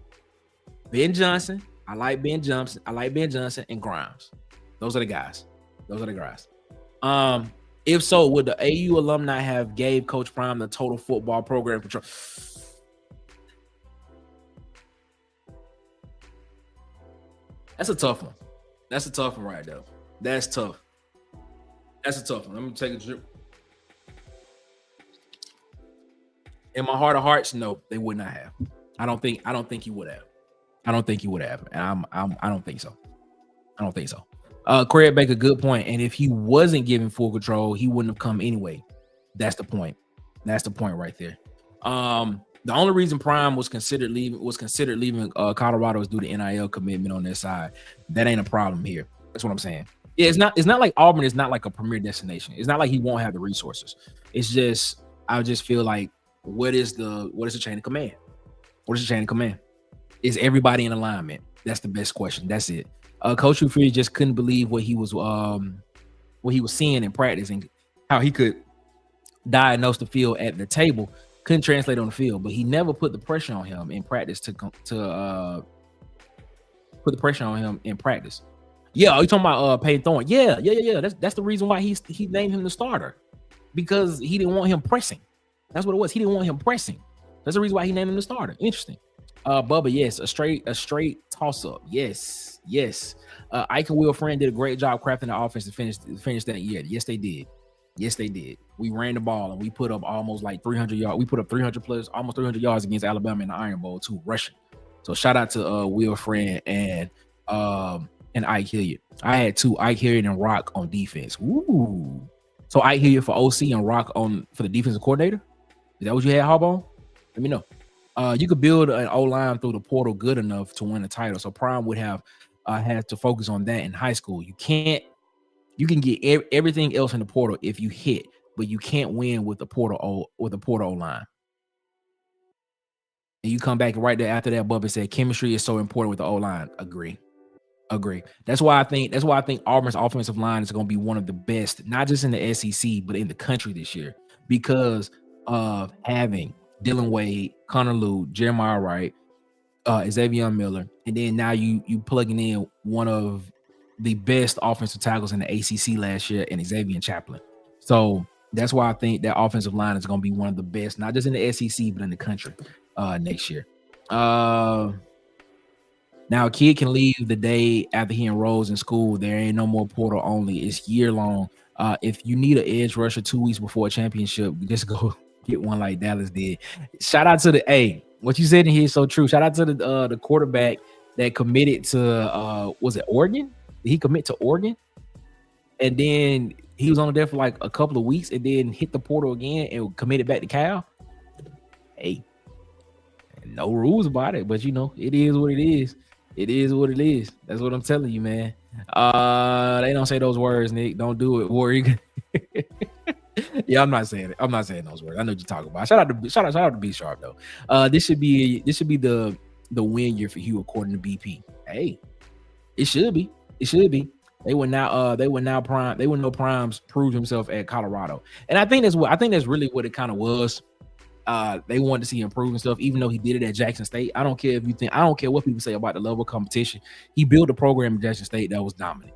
Ben Johnson. I like Ben Johnson and Grimes. Those are the guys. If so, would the AU alumni have gave Coach Prime the total football program control? That's a tough one. That's a tough one right there. That's tough. That's a tough one. Let me take a drip. In my heart of hearts, no, they would not have. I don't think he would have. And I don't think so. Craig Baker, good point. And if he wasn't given full control, he wouldn't have come anyway. That's the point. Right there. The only reason Prime was considered leaving Colorado is due to NIL commitment on their side. That ain't a problem here. That's what I'm saying. Yeah, it's not like Auburn is not like a premier destination. It's not like he won't have the resources. It's just, I just feel like, what is the chain of command? Is everybody in alignment? That's the best question. That's it. Coach Hugh just couldn't believe what he was seeing in practice and how he could diagnose the field at the table. Couldn't translate on the field, but he never put the pressure on him in practice to put the pressure on him in practice. Yeah, are you talking about Payne Thorne? Yeah. That's the reason why he named him the starter, because he didn't want him pressing. That's what it was. He didn't want him pressing. That's the reason why he named him the starter. Interesting. Bubba, yes, a straight toss up. Yes. Ike and Will Friend did a great job crafting the offense to finish that year. Yes, they did. We ran the ball and we put up almost like 300 yards. We put up 300 plus, almost 300 yards against Alabama in the Iron Bowl too, rushing. So shout out to Will Friend and Ike Hilliard. I had two, Ike Hilliard and Rock on defense. Ooh. So Ike Hilliard for OC and Rock for the defensive coordinator. Is that what you had, Harbaugh? Let me know. You could build an O-line through the portal good enough to win a title. So Prime would have had to focus on that in high school. You can't You can get everything else in the portal if you hit, but you can't win with the portal line. And you come back right there after that, Bubba said chemistry is so important with the O line. Agree. That's why I think Auburn's offensive line is going to be one of the best, not just in the SEC, but in the country this year, because of having Dylan Wade, Connor Lew, Jeremiah Wright, Xavier Miller, and then now you plugging in one of the best offensive tackles in the ACC last year, and Xavier Chaplin. So that's why I think that offensive line is going to be one of the best, not just in the SEC, but in the country next year. Now, a kid can leave the day after he enrolls in school. There ain't no more portal only. It's year long. If you need an edge rusher 2 weeks before a championship, just go get one like Dallas did. Shout out to what you said in here is so true. Shout out to the quarterback that committed to was it Oregon? Did he commit to Oregon? And then he was on there for like a couple of weeks and then hit the portal again and committed back to Cal. Hey, no rules about it, but it is what it is. It is what it is. That's what I'm telling you, man. They don't say those words, Nick. Don't do it, Warrior. Yeah, I'm not saying it. I'm not saying those words. I know what you're talking about. Shout out to B Sharp though. This should be the win year for Hugh according to BP. Hey, it should be. They were now Primes proved himself at Colorado, and I think that's really what it kind of was. They wanted to see him improve and stuff, even though he did it at Jackson State. I don't care what people say about the level of competition. He built a program at Jackson State that was dominant.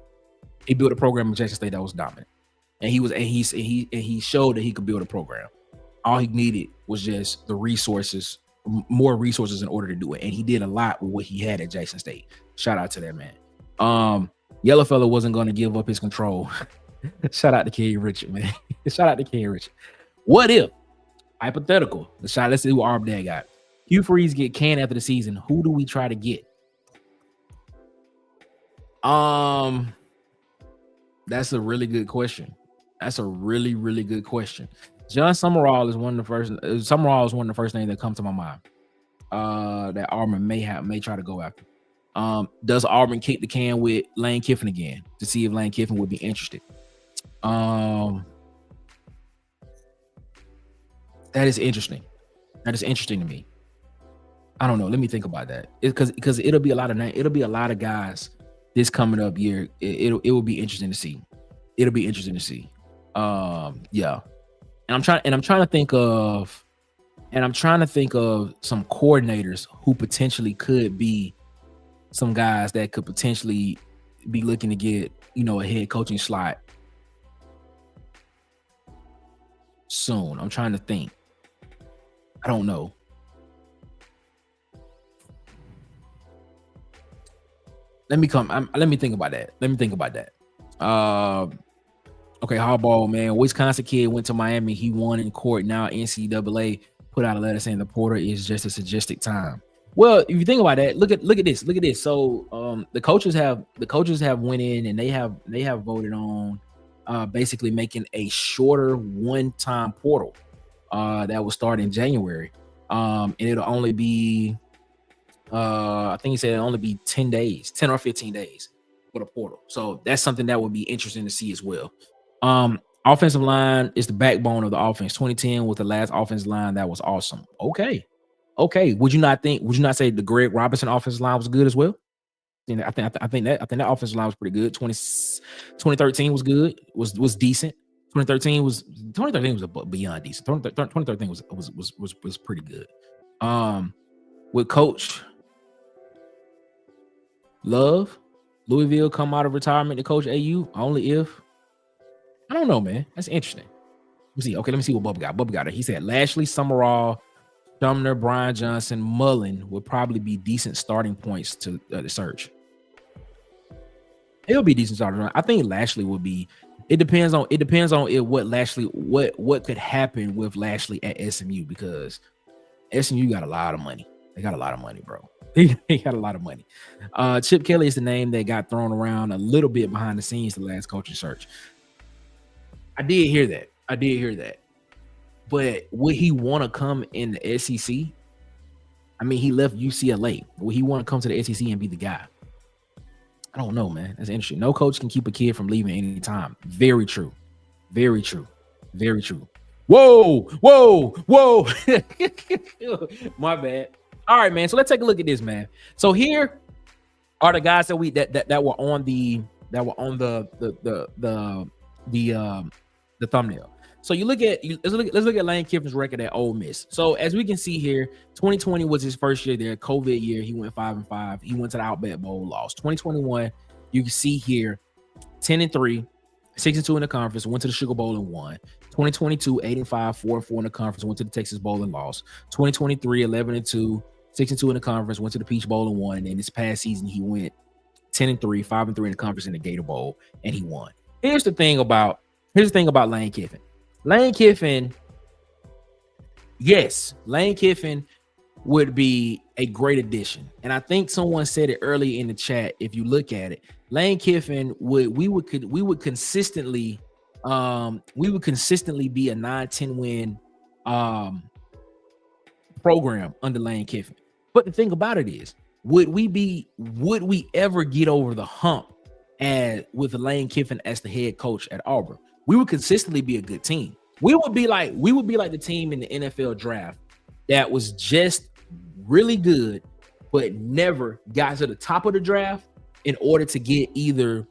And he showed that he could build a program. All he needed was just the resources, more resources in order to do it. And he did a lot with what he had at Jackson State. Shout out to that man. Yellow fella wasn't going to give up his control. Shout out to King Richard, man. Shout out to King Richard. What if, hypothetical, let's see who Auburn Dad got. Hugh Freeze get canned after the season. Who do we try to get? That's a really good question. That's a really, really good question. John Summerall is one of the first. Summerall is one of the first names that come to my mind. That Auburn may try to go after. Does Auburn kick the can with Lane Kiffin again to see if Lane Kiffin would be interested? That is interesting. That is interesting to me. I don't know. Let me think about that. Because it'll be a lot of guys this coming up year. It will be interesting to see. It'll be interesting to see. Yeah. And I'm trying to think of some coordinators who potentially could be some guys that could potentially be looking to get, a head coaching slot soon. I'm trying to think. I don't know. Let me think about that. Okay, Harbaugh, man. Wisconsin kid went to Miami. He won in court. Now NCAA put out a letter saying the portal is just a suggested time. Well, if you think about that, look at this. So the coaches have went in and they have voted on basically making a shorter one-time portal that will start in January. And it'll only be I think he said it'll only be 10 or 15 days for the portal. So that's something that would be interesting to see as well. Offensive line is the backbone of the offense. 2010 was the last offensive line that was awesome. Okay. Would you not say the Greg Robinson offensive line was good as well? I think that offensive line was pretty good. 2013 was good. Was decent. 2013 was beyond decent. 2013 was pretty good. With Coach Love, Louisville come out of retirement to coach AU only if. I don't know, man. That's interesting. Let me see what Bubba got. Bubba got it. He said Lashley, Summerall, Sumner, Brian Johnson, Mullen would probably be decent starting points to the search. It'll be decent starting. I think Lashley would be. It depends on what could happen with Lashley at SMU, because SMU got a lot of money. They got a lot of money, bro. They got a lot of money. Chip Kelly is the name that got thrown around a little bit behind the scenes the last coaching search. I did hear that. But would he want to come in the SEC? I mean, he left UCLA. Would he want to come to the SEC and be the guy? I don't know, man. That's interesting. No coach can keep a kid from leaving any time. Very true. Very true. Very true. Whoa. My bad. All right, man. So let's take a look at this, man. So here are the guys that were on the thumbnail. So let's look at Lane Kiffin's record at Ole Miss. So as we can see here, 2020 was his first year there, COVID year. He went 5-5. He went to the Outback Bowl, lost. 2021, you can see here, 10-3, 6-2 in the conference, went to the Sugar Bowl and won. 2022, 8-5, 4-4 in the conference, went to the Texas Bowl and lost. 2023, 11-2, 6-2 in the conference, went to the Peach Bowl and won. And then this past season, he went 10-3, 5-3 in the conference in the Gator Bowl, and he won. Here's the thing about Lane Kiffin. Lane Kiffin, yes, Lane Kiffin would be a great addition. And I think someone said it earlier in the chat. If you look at it, Lane Kiffin would consistently be a 9-10 win program under Lane Kiffin. But the thing about it is, would we ever get over the hump with Lane Kiffin as the head coach at Auburn? We would consistently be a good team. We would be like the team in the NFL draft that was just really good, but never got to the top of the draft in order to get either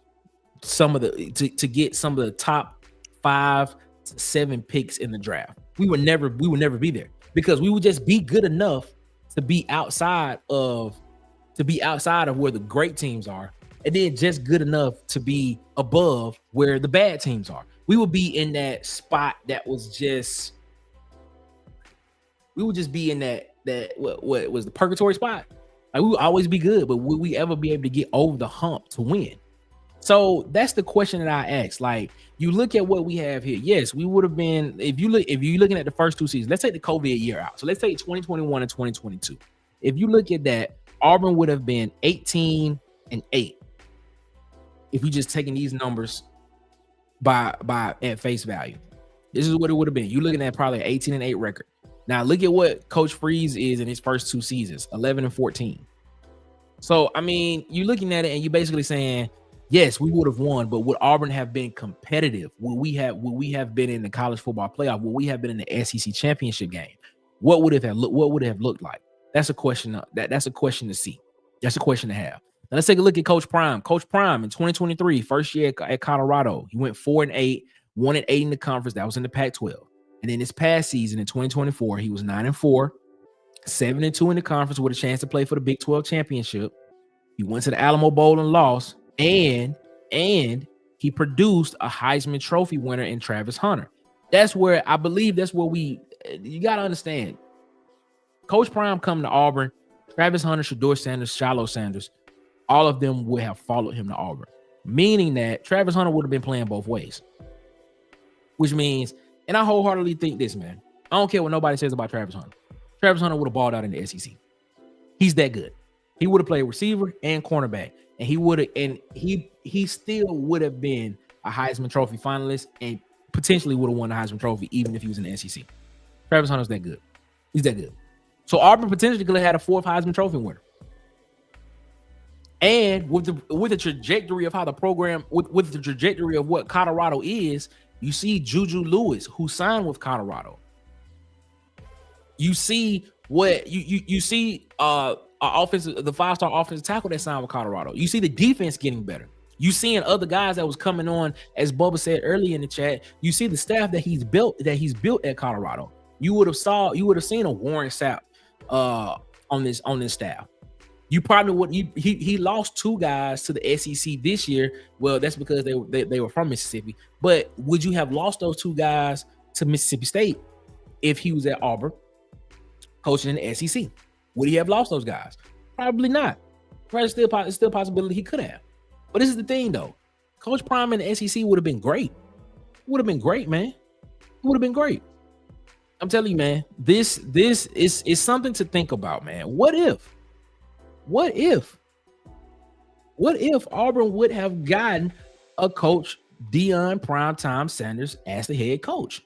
some of the top 5 to 7 picks in the draft. We would never be there because we would just be good enough to be outside of where the great teams are, and then just good enough to be above where the bad teams are. We would be in that spot that was just, we would just be in that what was the purgatory spot. Like, we would always be good, but would we ever be able to get over the hump to win? So that's the question that I asked. Like, you look at what we have here. Yes, we would have been, if you're looking at the first 2 seasons, let's take the COVID year out. So let's take 2021 and 2022. If you look at that, Auburn would have been 18-8. If you just taking these numbers by at face value, this is what it would have been. You're looking at probably an 18-8 record. Now look at what Coach Freeze is in his first 2 seasons, 11-14. So I mean, you're looking at it and you're basically saying, yes, we would have won, but would Auburn have been competitive? Would we have been in the college football playoff? Would we have been in the SEC championship game? What would it have looked like? That's a question. That's a question to see. That's a question to have. Now let's take a look at Coach Prime. Coach Prime in 2023, first year at Colorado, he went 4-8, 1-8 in the conference. That was in the Pac-12. And then this past season in 2024, he was 9-4, 7-2 in the conference with a chance to play for the Big 12 championship. He went to the Alamo Bowl and lost, and he produced a Heisman Trophy winner in Travis Hunter. That's where I believe you got to understand. Coach Prime coming to Auburn, Travis Hunter, Shedeur Sanders, Shiloh Sanders, all of them would have followed him to Auburn, meaning that Travis Hunter would have been playing both ways, which means, and I wholeheartedly think this, man, I don't care what nobody says about Travis Hunter. Travis Hunter would have balled out in the SEC. He's that good. He would have played receiver and cornerback, and he still would have been a Heisman Trophy finalist and potentially would have won the Heisman Trophy even if he was in the SEC. Travis Hunter's that good. He's that good. So Auburn potentially could have had a 4th Heisman Trophy winner. And with the trajectory of how the program, with the trajectory of what Colorado is, you see Juju Lewis, who signed with Colorado. You see what you see the 5-star offensive tackle that signed with Colorado. You see the defense getting better. You seeing other guys that was coming on, as Bubba said earlier in the chat. You see the staff that he's built at Colorado. You would have seen a Warren Sapp on this staff. You probably would. He lost 2 guys to the SEC this year. Well, that's because they were from Mississippi. But would you have lost those 2 guys to Mississippi State if he was at Auburn coaching in the SEC? Would he have lost those guys? Probably not. It's still a possibility he could have. But this is the thing, though. Coach Prime in the SEC would have been great. Would have been great, man. It would have been great. I'm telling you, man. This is something to think about, man. What if Auburn would have gotten a coach, Deion Primetime Sanders, as the head coach?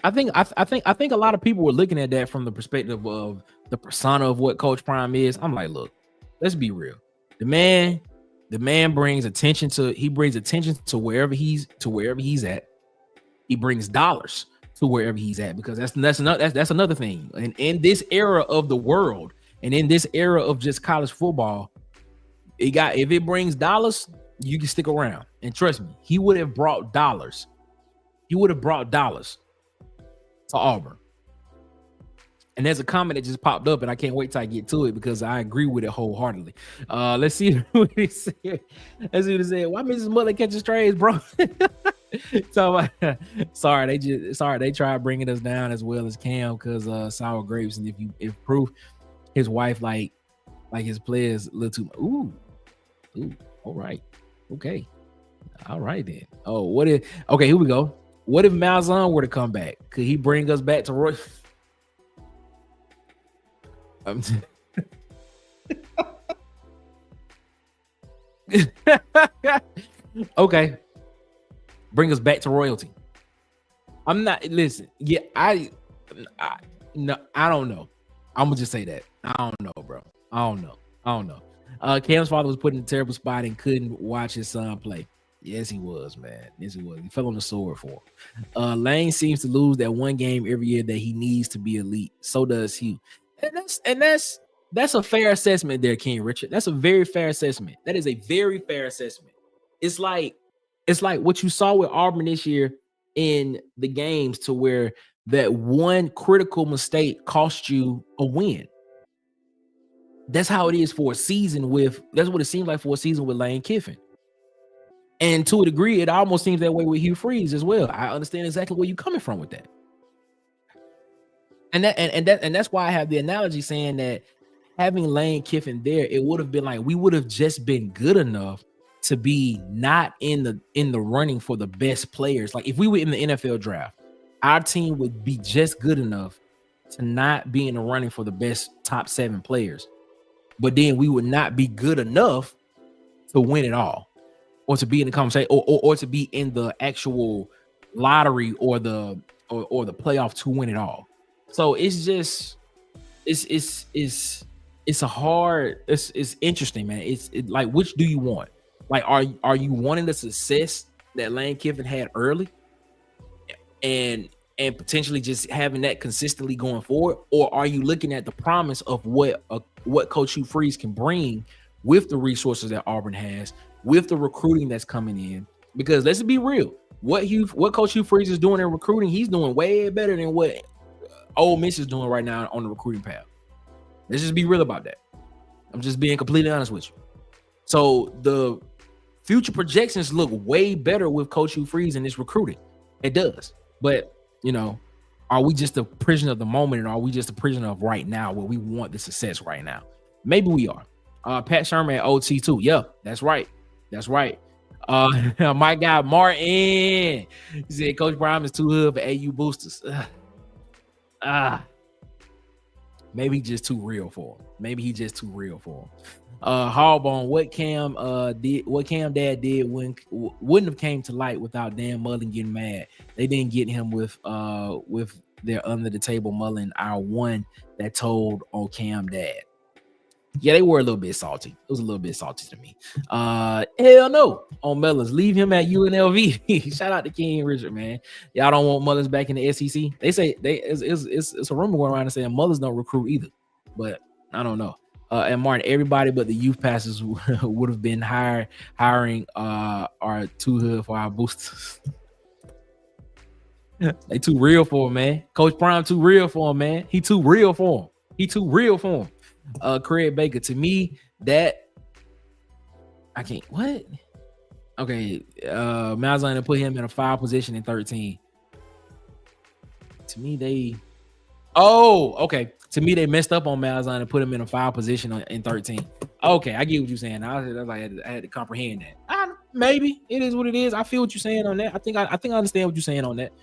I think a lot of people were looking at that from the perspective of the persona of what Coach Prime is. I'm like, look, let's be real. The The man brings attention to wherever he's at. He brings dollars to wherever he's at, because that's another thing. And in this era of the world, and in this era of just college football, if it brings dollars, you can stick around. And trust me, he would have brought dollars. He would have brought dollars to Auburn. And there's a comment that just popped up, and I can't wait till I get to it because I agree with it wholeheartedly. Let's see what he said. Let's see what he said. Why Mrs. Mother catches strays, bro? Sorry, they tried bringing us down as well as Cam because sour grapes. And if proof his wife like his players a little too. Ooh, all right, okay, all right then. Okay, here we go. What if Malzahn were to come back? Could he bring us back to Roy? Okay, bring us back to royalty. I'm not. Listen, yeah, I don't know. I'm gonna just say that I don't know, bro. I don't know. Cam's father was put in a terrible spot and couldn't watch his son play. Yes, he was, man. Yes, he was. He fell on the sword for him. Lane seems to lose that one game every year that he needs to be elite. So does Hugh. And that's a fair assessment there, King Richard. That's a very fair assessment. That is a very fair assessment. It's like what you saw with Auburn this year in the games, to where that one critical mistake cost you a win. That's how it is for a season that's what it seems like for a season with Lane Kiffin. And to a degree, it almost seems that way with Hugh Freeze as well. I understand exactly where you're coming from with that. And that's why I have the analogy saying that having Lane Kiffin there, it would have been like we would have just been good enough to be not in the running for the best players. Like if we were in the NFL draft, our team would be just good enough to not be in the running for the best top 7 players. But then we would not be good enough to win it all, or to be in the conversation, or to be in the actual lottery or the playoff to win it all. So it's just it's interesting, man. It's like, which do you want? Like, are you wanting the success that Lane Kiffin had early, and potentially just having that consistently going forward, or are you looking at the promise of what Coach Hugh Freeze can bring with the resources that Auburn has, with the recruiting that's coming in? Because let's be real, what Coach Hugh Freeze is doing in recruiting, he's doing way better than what Ole Miss is doing right now on the recruiting path. Let's just be real about that. I'm just being completely honest with you. So the future projections look way better with Coach Hugh Freeze in this recruiting. It does. But, are we just a prisoner of the moment, or are we just a prisoner of right now, where we want the success right now? Maybe we are. Pat Sherman at OT too. Yeah, that's right. That's right. My guy Martin, he said Coach Brown is too hood for AU boosters. Maybe he's just too real for him. Harbon, what Cam dad did wouldn't have came to light without Dan Mullen getting mad. They didn't get him with their under the table Mullen, our one that told on Cam dad. Yeah, they were a little bit salty. It was a little bit salty to me. Hell no on Mullins. Leave him at UNLV. Shout out to King Richard, man. Y'all don't want Mullins back in the SEC. They say it's a rumor going around saying Mullins don't recruit either, but I don't know. And Martin, everybody but the youth passes would have been hiring our two hood for our boosters. They too real for him, man. Coach Prime too real for him, man. He too real for him. Craig Baker, to me, that I can't. What? Okay, Malzahn to put him in a 5 position in 13. To me, they. Oh, okay. To me, they messed up on Malzahn and put him in a 5 position in 13. Okay, I get what you're saying. I had to comprehend that. Maybe it is what it is. I feel what you're saying on that. I think I understand what you're saying on that.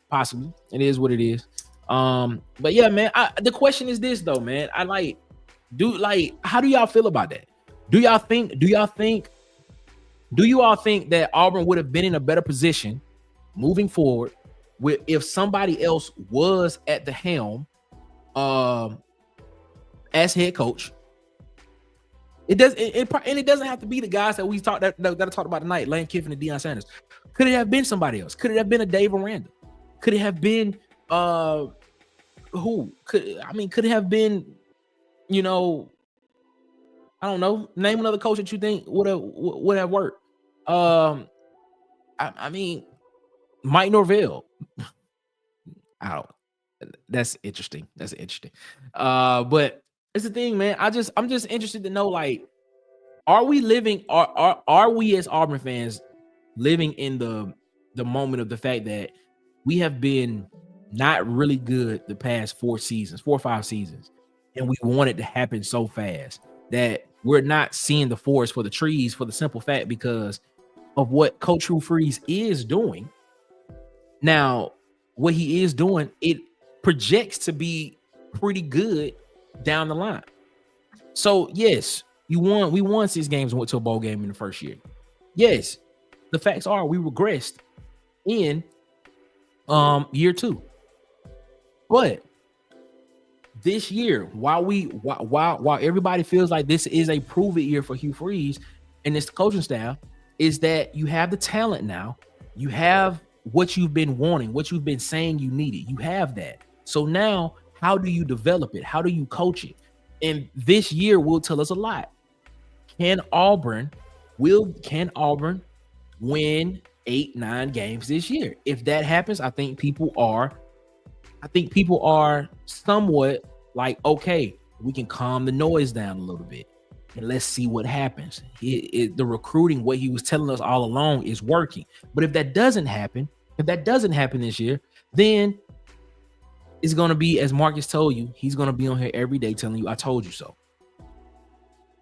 Possibly it is what it is. But yeah, man. The question is this though, man. How do y'all feel about that? Do y'all think that Auburn would have been in a better position moving forward if somebody else was at the helm as head coach, And it doesn't have to be the guys that we talked that I talked about tonight, Lane Kiffin and Deion Sanders. Could it have been somebody else? Could it have been a Dave Aranda? Could it have been who? Could it have been, I don't know. Name another coach that you think would have worked. Mike Norvell. I don't. That's interesting. But it's the thing, man. I'm just interested to know, like, are we living? Are we as Auburn fans living in the moment of the fact that we have been not really good the past 4 or 5 seasons, and we want it to happen so fast that we're not seeing the forest for the trees, for the simple fact because of what Coach Hugh Freeze is doing. Now, what he is doing, it projects to be pretty good down the line. So yes, we won 6 games and went to a bowl game in the first year. Yes, the facts are we regressed in year 2. But this year, while everybody feels like this is a prove it year for Hugh Freeze and this coaching staff, is that you have the talent now. You have what you've been wanting, what you've been saying you needed. You have that. So now, how do you develop it? How do you coach it? And this year will tell us a lot. Can Auburn win 8-9 games this year? If that happens, I think people are somewhat like, okay, we can calm the noise down a little bit and let's see what happens. The recruiting, what he was telling us all along, is working. But if that doesn't happen this year, then it's going to be, as Marcus told you, he's going to be on here every day telling you, I told you so.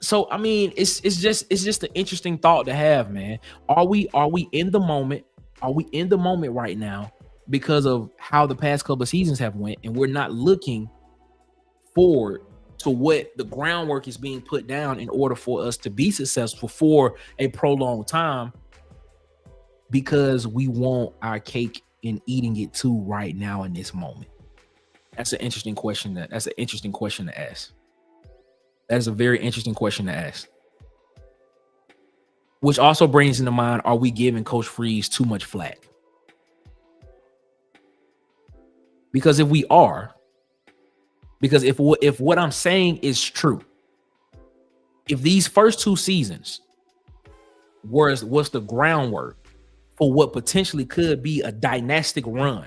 So, I mean, it's just an interesting thought to have, man. Are we in the moment? Are we in the moment right now because of how the past couple of seasons have went, and we're not looking forward to what the groundwork is being put down in order for us to be successful for a prolonged time, because we want our cake and eating it too right now in this moment? That's an interesting question. That's an interesting question to ask. That is a very interesting question to ask. Which also brings into mind, are we giving Coach Freeze too much flack? Because if what I'm saying is true, if these first 2 seasons was the groundwork for what potentially could be a dynastic run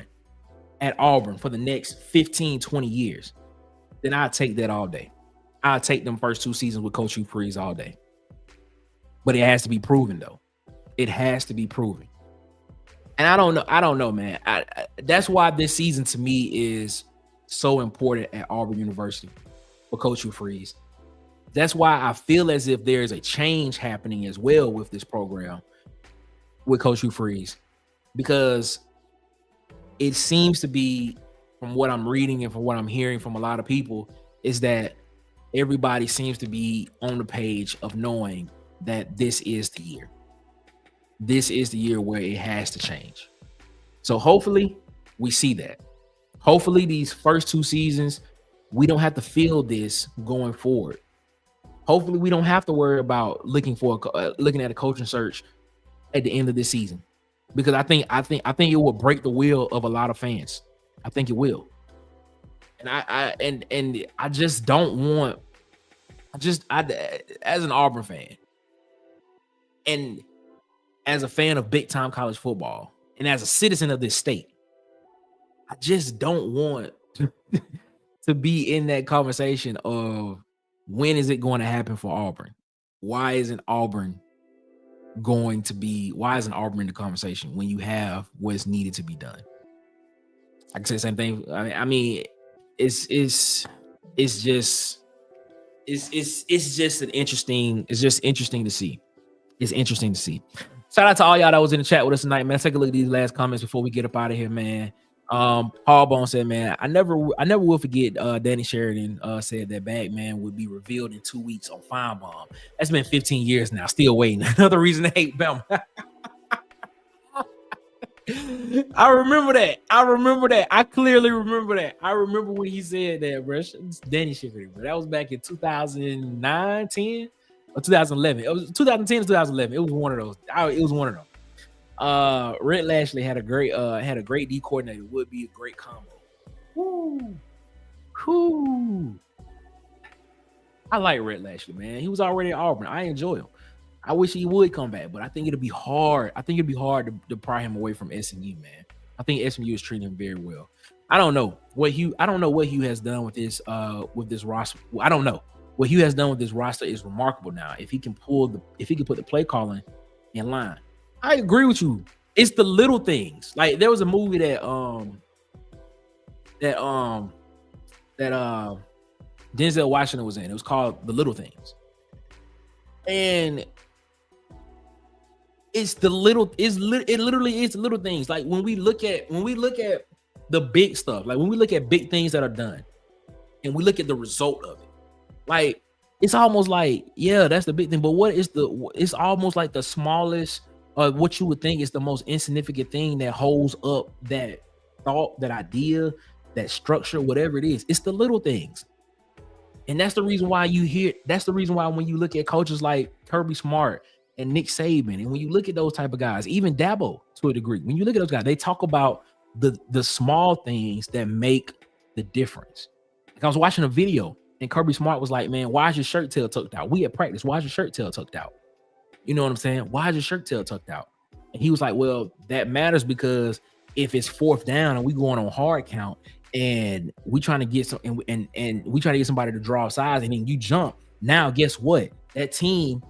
at Auburn for the next 15, 20 years, then I'll take that all day. I'll take them first 2 seasons with Coach Hugh Freeze all day. But it has to be proven, though. It has to be proven. And I don't know, man. That's why this season to me is so important at Auburn University for Coach Hugh Freeze. That's why I feel as if there's a change happening as well with this program with Coach Hugh Freeze, because it seems to be, from what I'm reading and from what I'm hearing from a lot of people, is that everybody seems to be on the page of knowing that this is the year. This is the year where it has to change. So hopefully we see that. Hopefully these first 2 seasons, we don't have to feel this going forward. Hopefully we don't have to worry about looking at a coaching search at the end of this season, because I think it will break the will of a lot of fans. I think it will. And I just don't want, as an Auburn fan and as a fan of big time college football and as a citizen of this state, I just don't want to be in that conversation of when is it going to happen for Auburn? Why isn't Auburn in the conversation when you have what's needed to be done? I can say the same thing. I mean, it's just interesting to see. It's interesting to see. Shout out to all y'all that was in the chat with us tonight, man. Take a look at these last comments before we get up out of here, man. Paul Bone said, man, I never will forget Danny Sheridan said that Bagman would be revealed in 2 weeks on Fine Bomb. That's been 15 years now, still waiting. Another reason to hate Bama. I remember that. I clearly remember that. I remember when he said that, bro. It's Danny Sheridan, bro. That was back in 2009, 10. or 2011. It was 2010 to 2011. It was one of those. It was one of them. Rhett Lashley had a great D coordinator. Would be a great combo. Whoo. I like Rhett Lashley, man. He was already at Auburn. I enjoy him. I wish he would come back, but I think it'd be hard. I think it'd be hard to pry him away from SMU, man. I think SMU is treating him very well. I don't know what Hugh has done with this roster. I don't know. What Hugh has done with this roster is remarkable now. If he can put the play calling in line. I agree with you. It's the little things. Like there was a movie that Denzel Washington was in. It was called The Little Things. And it literally is the little things. Like when we look at the big stuff, like when we look at big things that are done and we look at the result of it, like it's almost like, yeah, that's the big thing. But it's almost like the smallest, what you would think is the most insignificant thing that holds up that thought, that idea, that structure, whatever it is. It's the little things. And that's the reason why when you look at coaches like Kirby Smart and Nick Saban, and when you look at those type of guys, even Dabo to a degree, when you look at those guys, they talk about the small things that make the difference. Like I was watching a video and Kirby Smart was like, man, why is your shirt tail tucked out? We at practice, why is your shirt tail tucked out? You know what I'm saying? Why is your shirt tail tucked out? And he was like, well, that matters because if it's fourth down and we going on hard count and we trying to get some and we try to get somebody to draw size and then you jump, now guess what? That team,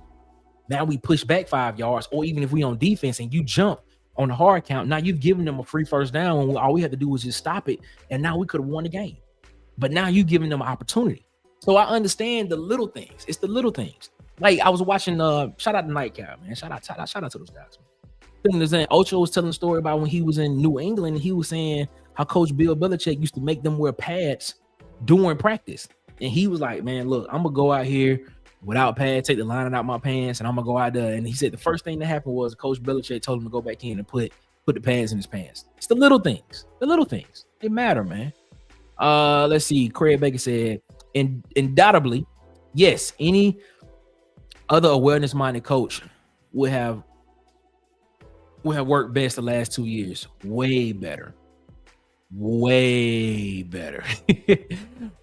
now we push back 5 yards, or even if we on defense and you jump on the hard count, now you've given them a free first down when all we had to do was just stop it, and now we could have won the game. But now you're giving them an opportunity. So I understand the little things. It's the little things. Like I was watching, shout out to Nightcap, man. Shout out to those guys. Ocho was telling a story about when he was in New England, and he was saying how Coach Bill Belichick used to make them wear pads during practice. And he was like, man, look, I'm gonna go out here without pads, take the lining out my pants, and I'm gonna go out there. And he said the first thing that happened was Coach Belichick told him to go back in and put the pads in his pants. It's the little things. The little things. They matter, man. Let's see. Craig Baker said, undoubtedly, yes, any other awareness-minded coach would have worked best the last 2 years. Way better.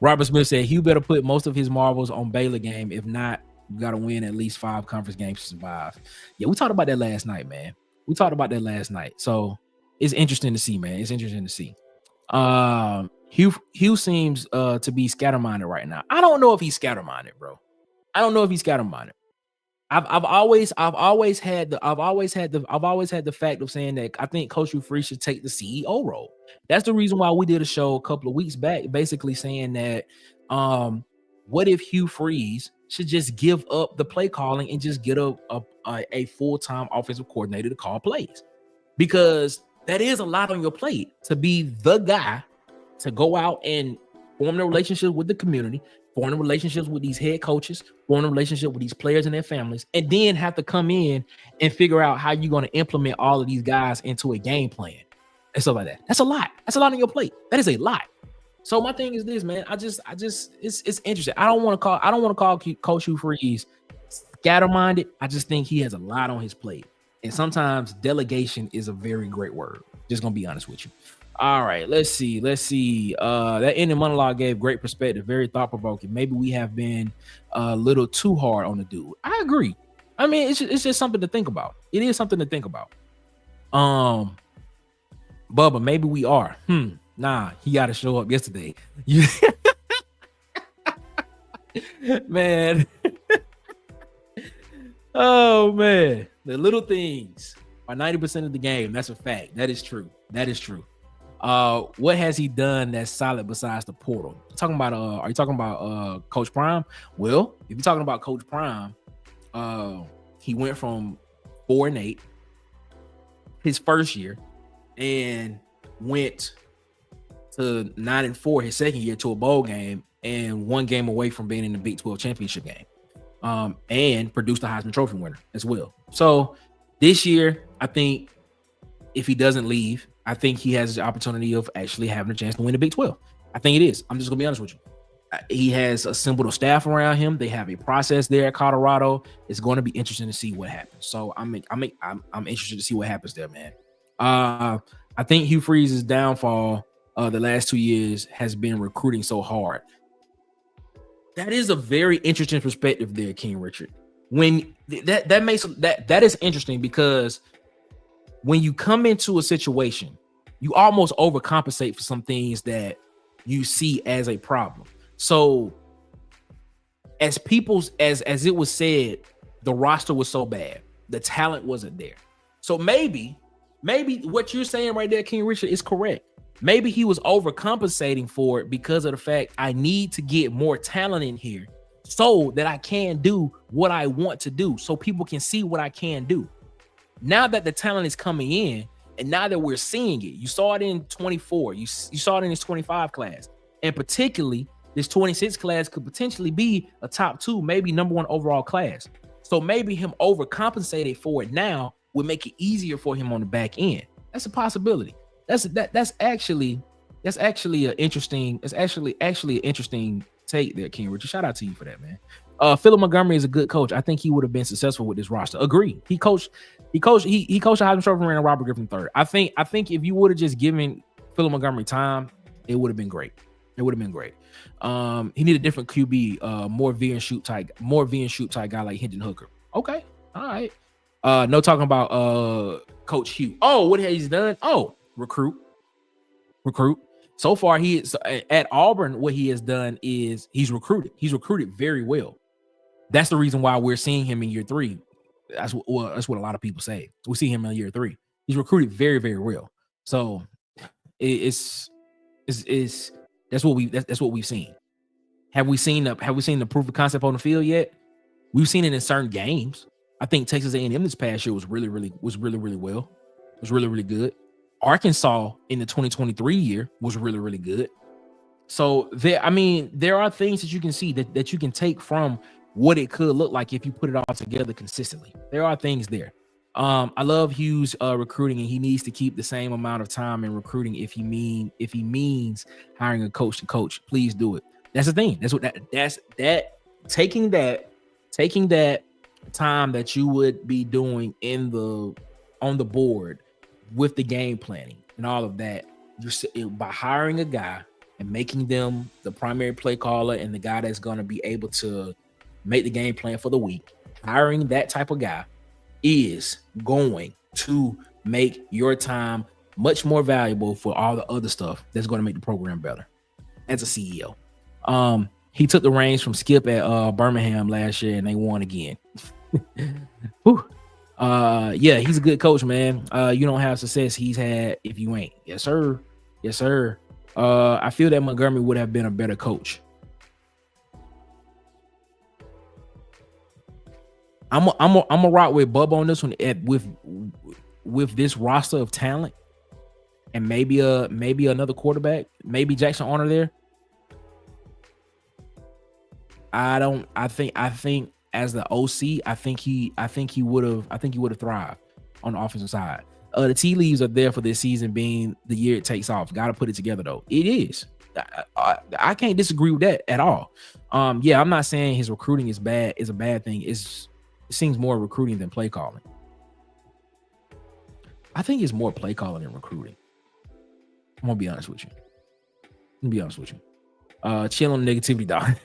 Robert Smith said Hugh better put most of his marbles on Baylor game. If not, we got to win at least 5 conference games to survive. Yeah, we talked about that last night, man. So it's interesting to see, man. It's interesting to see. Hugh seems to be scatterminded right now. I don't know if he's scatterminded, bro. I've always had the fact of saying that I think Coach Hugh Freeze should take the CEO role. That's the reason why we did a show a couple of weeks back, basically saying that what if Hugh Freeze should just give up the play calling and just get a full-time offensive coordinator to call plays, because that is a lot on your plate to be the guy to go out and form the relationship with the community, form the relationships with these head coaches, form the relationship with these players and their families, and then have to come in and figure out how you're going to implement all of these guys into a game plan and stuff like that. That's a lot. That's a lot on your plate. That is a lot. So my thing is this, man. It's interesting. I don't want to call Coach Hugh Freeze scatterminded. I just think he has a lot on his plate, and sometimes delegation is a very great word. Just gonna be honest with you. All right, let's see. That ending monologue gave great perspective, very thought-provoking. Maybe we have been a little too hard on the dude. I agree. I mean, it's just something to think about. It is something to think about. Bubba, maybe we are. Nah, he got to show up yesterday. Man. Oh, man. The little things are 90% of the game. That's a fact. That is true. What has he done that's solid besides the portal? Are you talking about Coach Prime? Well, if you're talking about Coach Prime, he went from 4-8 his first year and went to 9-4 his second year to a bowl game and 1 game away from being in the Big 12 championship game, and produced a Heisman Trophy winner as well. So this year, I think if he doesn't leave, I think he has the opportunity of actually having a chance to win the Big 12. I think it is. I'm just gonna be honest with you. He has assembled a staff around him. They have a process there at Colorado. It's going to be interesting to see what happens. So I'm interested to see what happens there, man. I think Hugh Freeze's downfall the last 2 years has been recruiting so hard. That is a very interesting perspective there, King Richard. When that is interesting because when you come into a situation, you almost overcompensate for some things that you see as a problem. So as it was said, the roster was so bad, the talent wasn't there. So maybe what you're saying right there, King Richard, is correct. Maybe he was overcompensating for it because of the fact I need to get more talent in here so that I can do what I want to do, so people can see what I can do. Now that the talent is coming in, and now that we're seeing it, you saw it in 24, you saw it in this 25 class, and particularly this 26 class could potentially be a top 2, maybe number 1 overall class. So maybe him overcompensating for it now would make it easier for him on the back end. That's a possibility. That's actually an interesting take there, King Richard. Shout out to you for that, man. Philip Montgomery is a good coach. I think he would have been successful with this roster. Agree. He coached a Heisman Trophy winner and Robert Griffin III. I think if you would have just given Philip Montgomery time, it would have been great. It would have been great. He needed a different QB, more V and shoot type guy like Hendon Hooker. Okay, all right. No talking about Coach Hugh. Oh, what has he done? Oh, recruit. So far, he is at Auburn. What he has done is he's recruited. He's recruited very well. That's the reason why we're seeing him in year 3. That's what a lot of people say. We see him in year 3. He's recruited very, very well. So it's that's what we've seen. Have we seen the proof of concept on the field yet? We've seen it in certain games. I think Texas A&M this past year was really well. It was really good. Arkansas in the 2023 year was really, really good. So there are things that you can see that you can take from what it could look like if you put it all together consistently. There are things there. I love Hugh's recruiting, and he needs to keep the same amount of time in recruiting if he means hiring a coach to coach. Please do it. That's the thing. Taking that time that you would be doing on the board with the game planning and all of that, by hiring a guy and making them the primary play caller and the guy that's going to be able to make the game plan for the week. Hiring that type of guy is going to make your time much more valuable for all the other stuff that's going to make the program better. As a CEO, he took the reins from Skip at Birmingham last year, and they won again. Whew. Yeah, he's a good coach, man. You don't have success he's had if you ain't. Yes, sir. I feel that Montgomery would have been a better coach. I'm a rock with Bubba on this one with this roster of talent, and maybe another quarterback, maybe Jackson Arnold there. I think as the OC, I think he would have thrived on the offensive side. The tea leaves are there for this season being the year it takes off. Got to put it together though. It is. I can't disagree with that at all. Yeah, I'm not saying his recruiting is a bad thing. It seems more recruiting than play calling. I think it's more play calling than recruiting. I'm gonna be honest with you. Chill on the negativity, dog.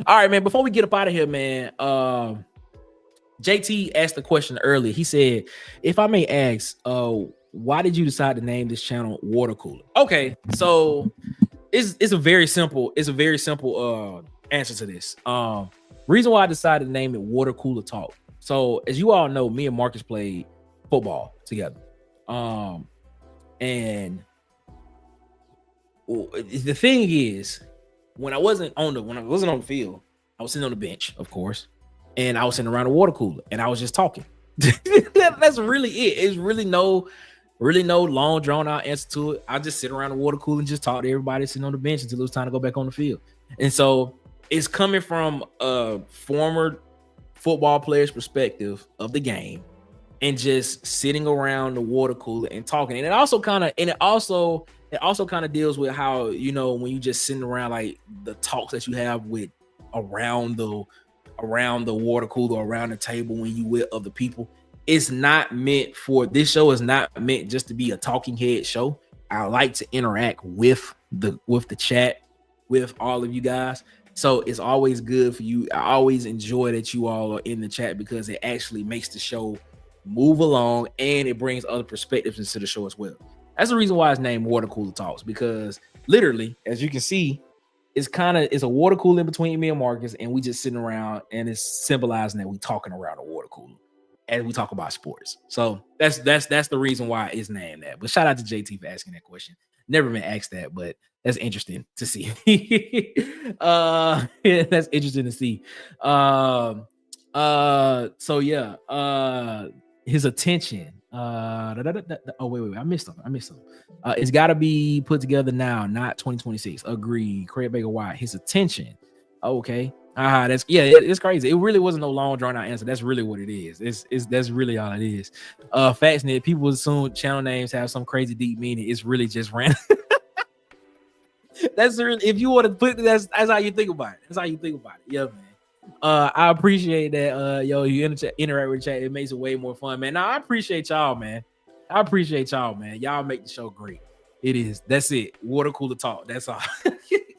All right, man. Before we get up out of here, man, JT asked the question earlier. He said, if I may ask, why did you decide to name this channel Water Cooler? Okay, so it's a very simple answer to this. Reason why I decided to name it Water Cooler Talk. So as you all know, me and Marcus played football together. And the thing is, when I wasn't on the field, I was sitting on the bench, of course, and I was sitting around the water cooler, and I was just talking. That's really it. It's really no long drawn out answer to it. I just sit around the water cooler and just talk to everybody sitting on the bench until it was time to go back on the field. And so it's coming from a former football player's perspective of the game, and just sitting around the water cooler and talking. And it also it also kind of deals with how, you know, when you just sitting around, like the talks that you have with around the water cooler, around the table when you with other people. It's not meant for, this show is not meant just to be a talking head show. I like to interact with the chat, with all of you guys. So it's always good for you. I always enjoy that you all are in the chat because it actually makes the show move along and it brings other perspectives into the show as well. That's the reason why it's named Water Cooler Talks, because literally, as you can see, it's a water cooler in between me and Marcus, and we just sitting around, and it's symbolizing that we talking around a water cooler as we talk about sports. So that's the reason why it's named that. But shout out to JT for asking that question. Never been asked that, but that's interesting to see. That's interesting to see. So yeah, his attention. Oh wait, I missed him. It's got to be put together now, not 2026. Agreed. Craig Baker White. His attention. Okay. It's crazy. It really wasn't no long drawn out answer. That's really what it is. That's really all it is. Factsnet, people assume channel names have some crazy deep meaning. It's really just random. That's really, if you want to put that's how you think about it. That's how you think about it. Yeah, man. I appreciate that. You interact with the chat. It makes it way more fun, man. Now I appreciate y'all, man. Y'all make the show great. It is. That's it. Water cooler talk. That's all.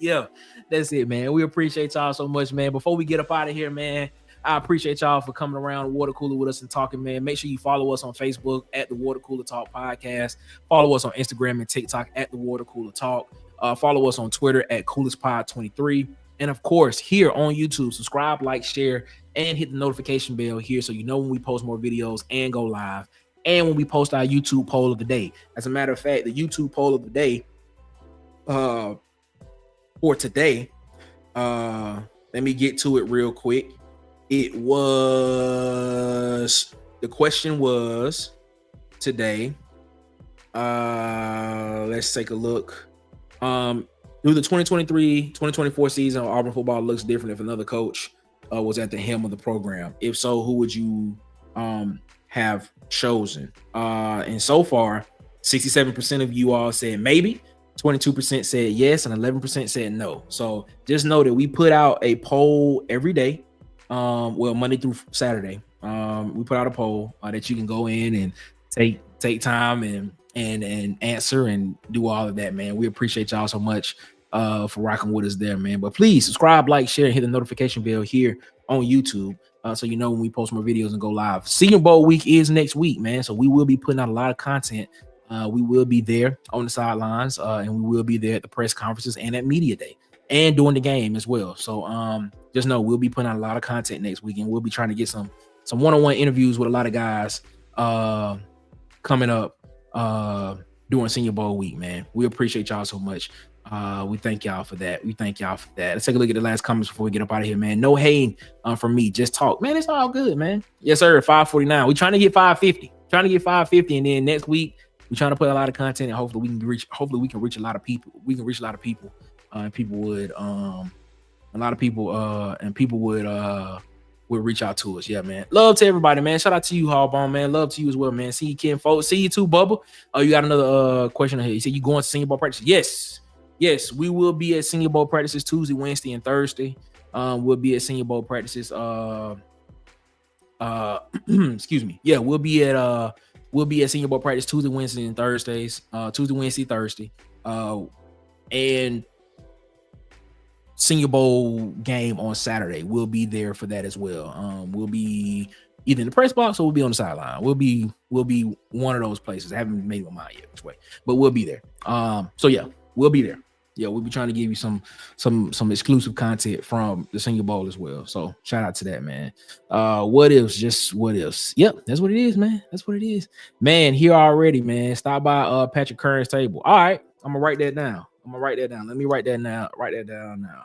Yeah, that's it, man. We appreciate y'all so much, man. Before we get up out of here, man, I appreciate y'all for coming around the water cooler with us and talking, man. Make sure you follow us on Facebook at the Water Cooler Talk Podcast. Follow us on Instagram and TikTok at the Water Cooler Talk. Follow us on Twitter at CoolestPod23. And of course, here on YouTube, subscribe, like, share, and hit the notification bell here so you know when we post more videos and go live, and when we post our YouTube poll of the day. As a matter of fact, the YouTube poll of the day for today, let me get to it real quick. The question was today, let's take a look. Through the 2023-2024 season, Auburn football looks different if another coach was at the helm of the program. If so, who would you have chosen? And so far, 67% of you all said maybe, 22% said yes, and 11% said no. So just know that we put out a poll every day, Monday through Saturday. We put out a poll that you can go in and take time and answer and do all of that, man. We appreciate y'all so much for rocking with us there, man. But please subscribe, like, share, and hit the notification bell here on YouTube so you know when we post more videos and go live. Senior Bowl week is next week, man. So we will be putting out a lot of content. We will be there on the sidelines, and we will be there at the press conferences and at media day and during the game as well. So just know we'll be putting out a lot of content next week, and we'll be trying to get some one-on-one interviews with a lot of guys coming up during Senior Bowl week, man. We appreciate y'all so much. We thank y'all for that. Let's take a look at the last comments before we get up out of here, man. No hating from me, just talk, man. It's all good, man. Yes, sir. 549. We're trying to get 550. And then next week we're trying to put a lot of content, and hopefully we can reach a lot of people. And people would reach out to us. Yeah, man. Love to everybody, man. Shout out to you, Auburn, man. Love to you as well, man. See you, Ken folks. See you too, Bubba. Oh, you got another question here. You said you going to Senior Bowl practice? Yes, we will be at Senior Bowl practices Tuesday, Wednesday, and Thursday. We'll be at Senior Bowl practices. Excuse me. Yeah, we'll be at Senior Bowl practice Tuesday, Wednesday, and Thursdays. Tuesday, Wednesday, Thursday. And Senior Bowl game on Saturday. We'll be there for that as well. We'll be either in the press box or we'll be on the sideline. We'll be one of those places. I haven't made my mind yet which way, but we'll be there. So yeah, we'll be there. Yeah, we'll be trying to give you some exclusive content from the Senior Bowl as well. So shout out to that, man. What else? Just what else? Yep, that's what it is, man. That's what it is, man. Here already, man. Stop by Patrick Curran's table. All right, I'm gonna write that down. Let me write that down. Write that down now.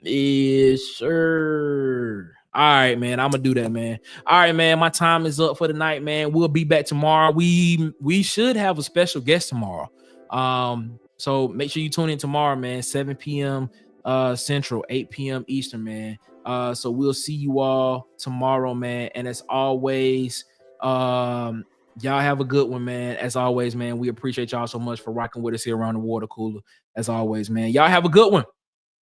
Yes, sir. All right, man. I'm gonna do that, man. All right, man. My time is up for the night, man. We'll be back tomorrow. We should have a special guest tomorrow. So make sure you tune in tomorrow, man. 7 p.m. Central, 8 p.m. Eastern, man. So we'll see you all tomorrow, man. And as always, Y'all have a good one, man. As always, man, we appreciate y'all so much for rocking with us here around the water cooler. As always, man. Y'all have a good one.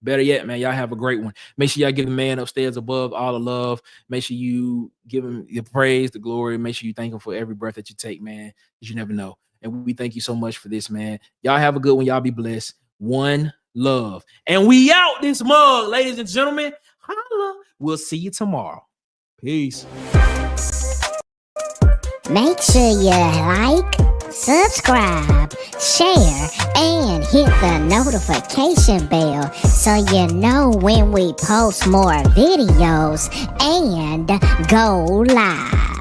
Better yet, man, y'all have a great one. Make sure y'all give the man upstairs above all the love. Make sure you give him the praise, the glory. Make sure you thank him for every breath that you take, man, because you never know. And we thank you so much for this, man. Y'all have a good one. Y'all be blessed. One love. And we out this mug, ladies and gentlemen. Holla. We'll see you tomorrow. Peace. Make sure you like, subscribe, share, and hit the notification bell so you know when we post more videos and go live.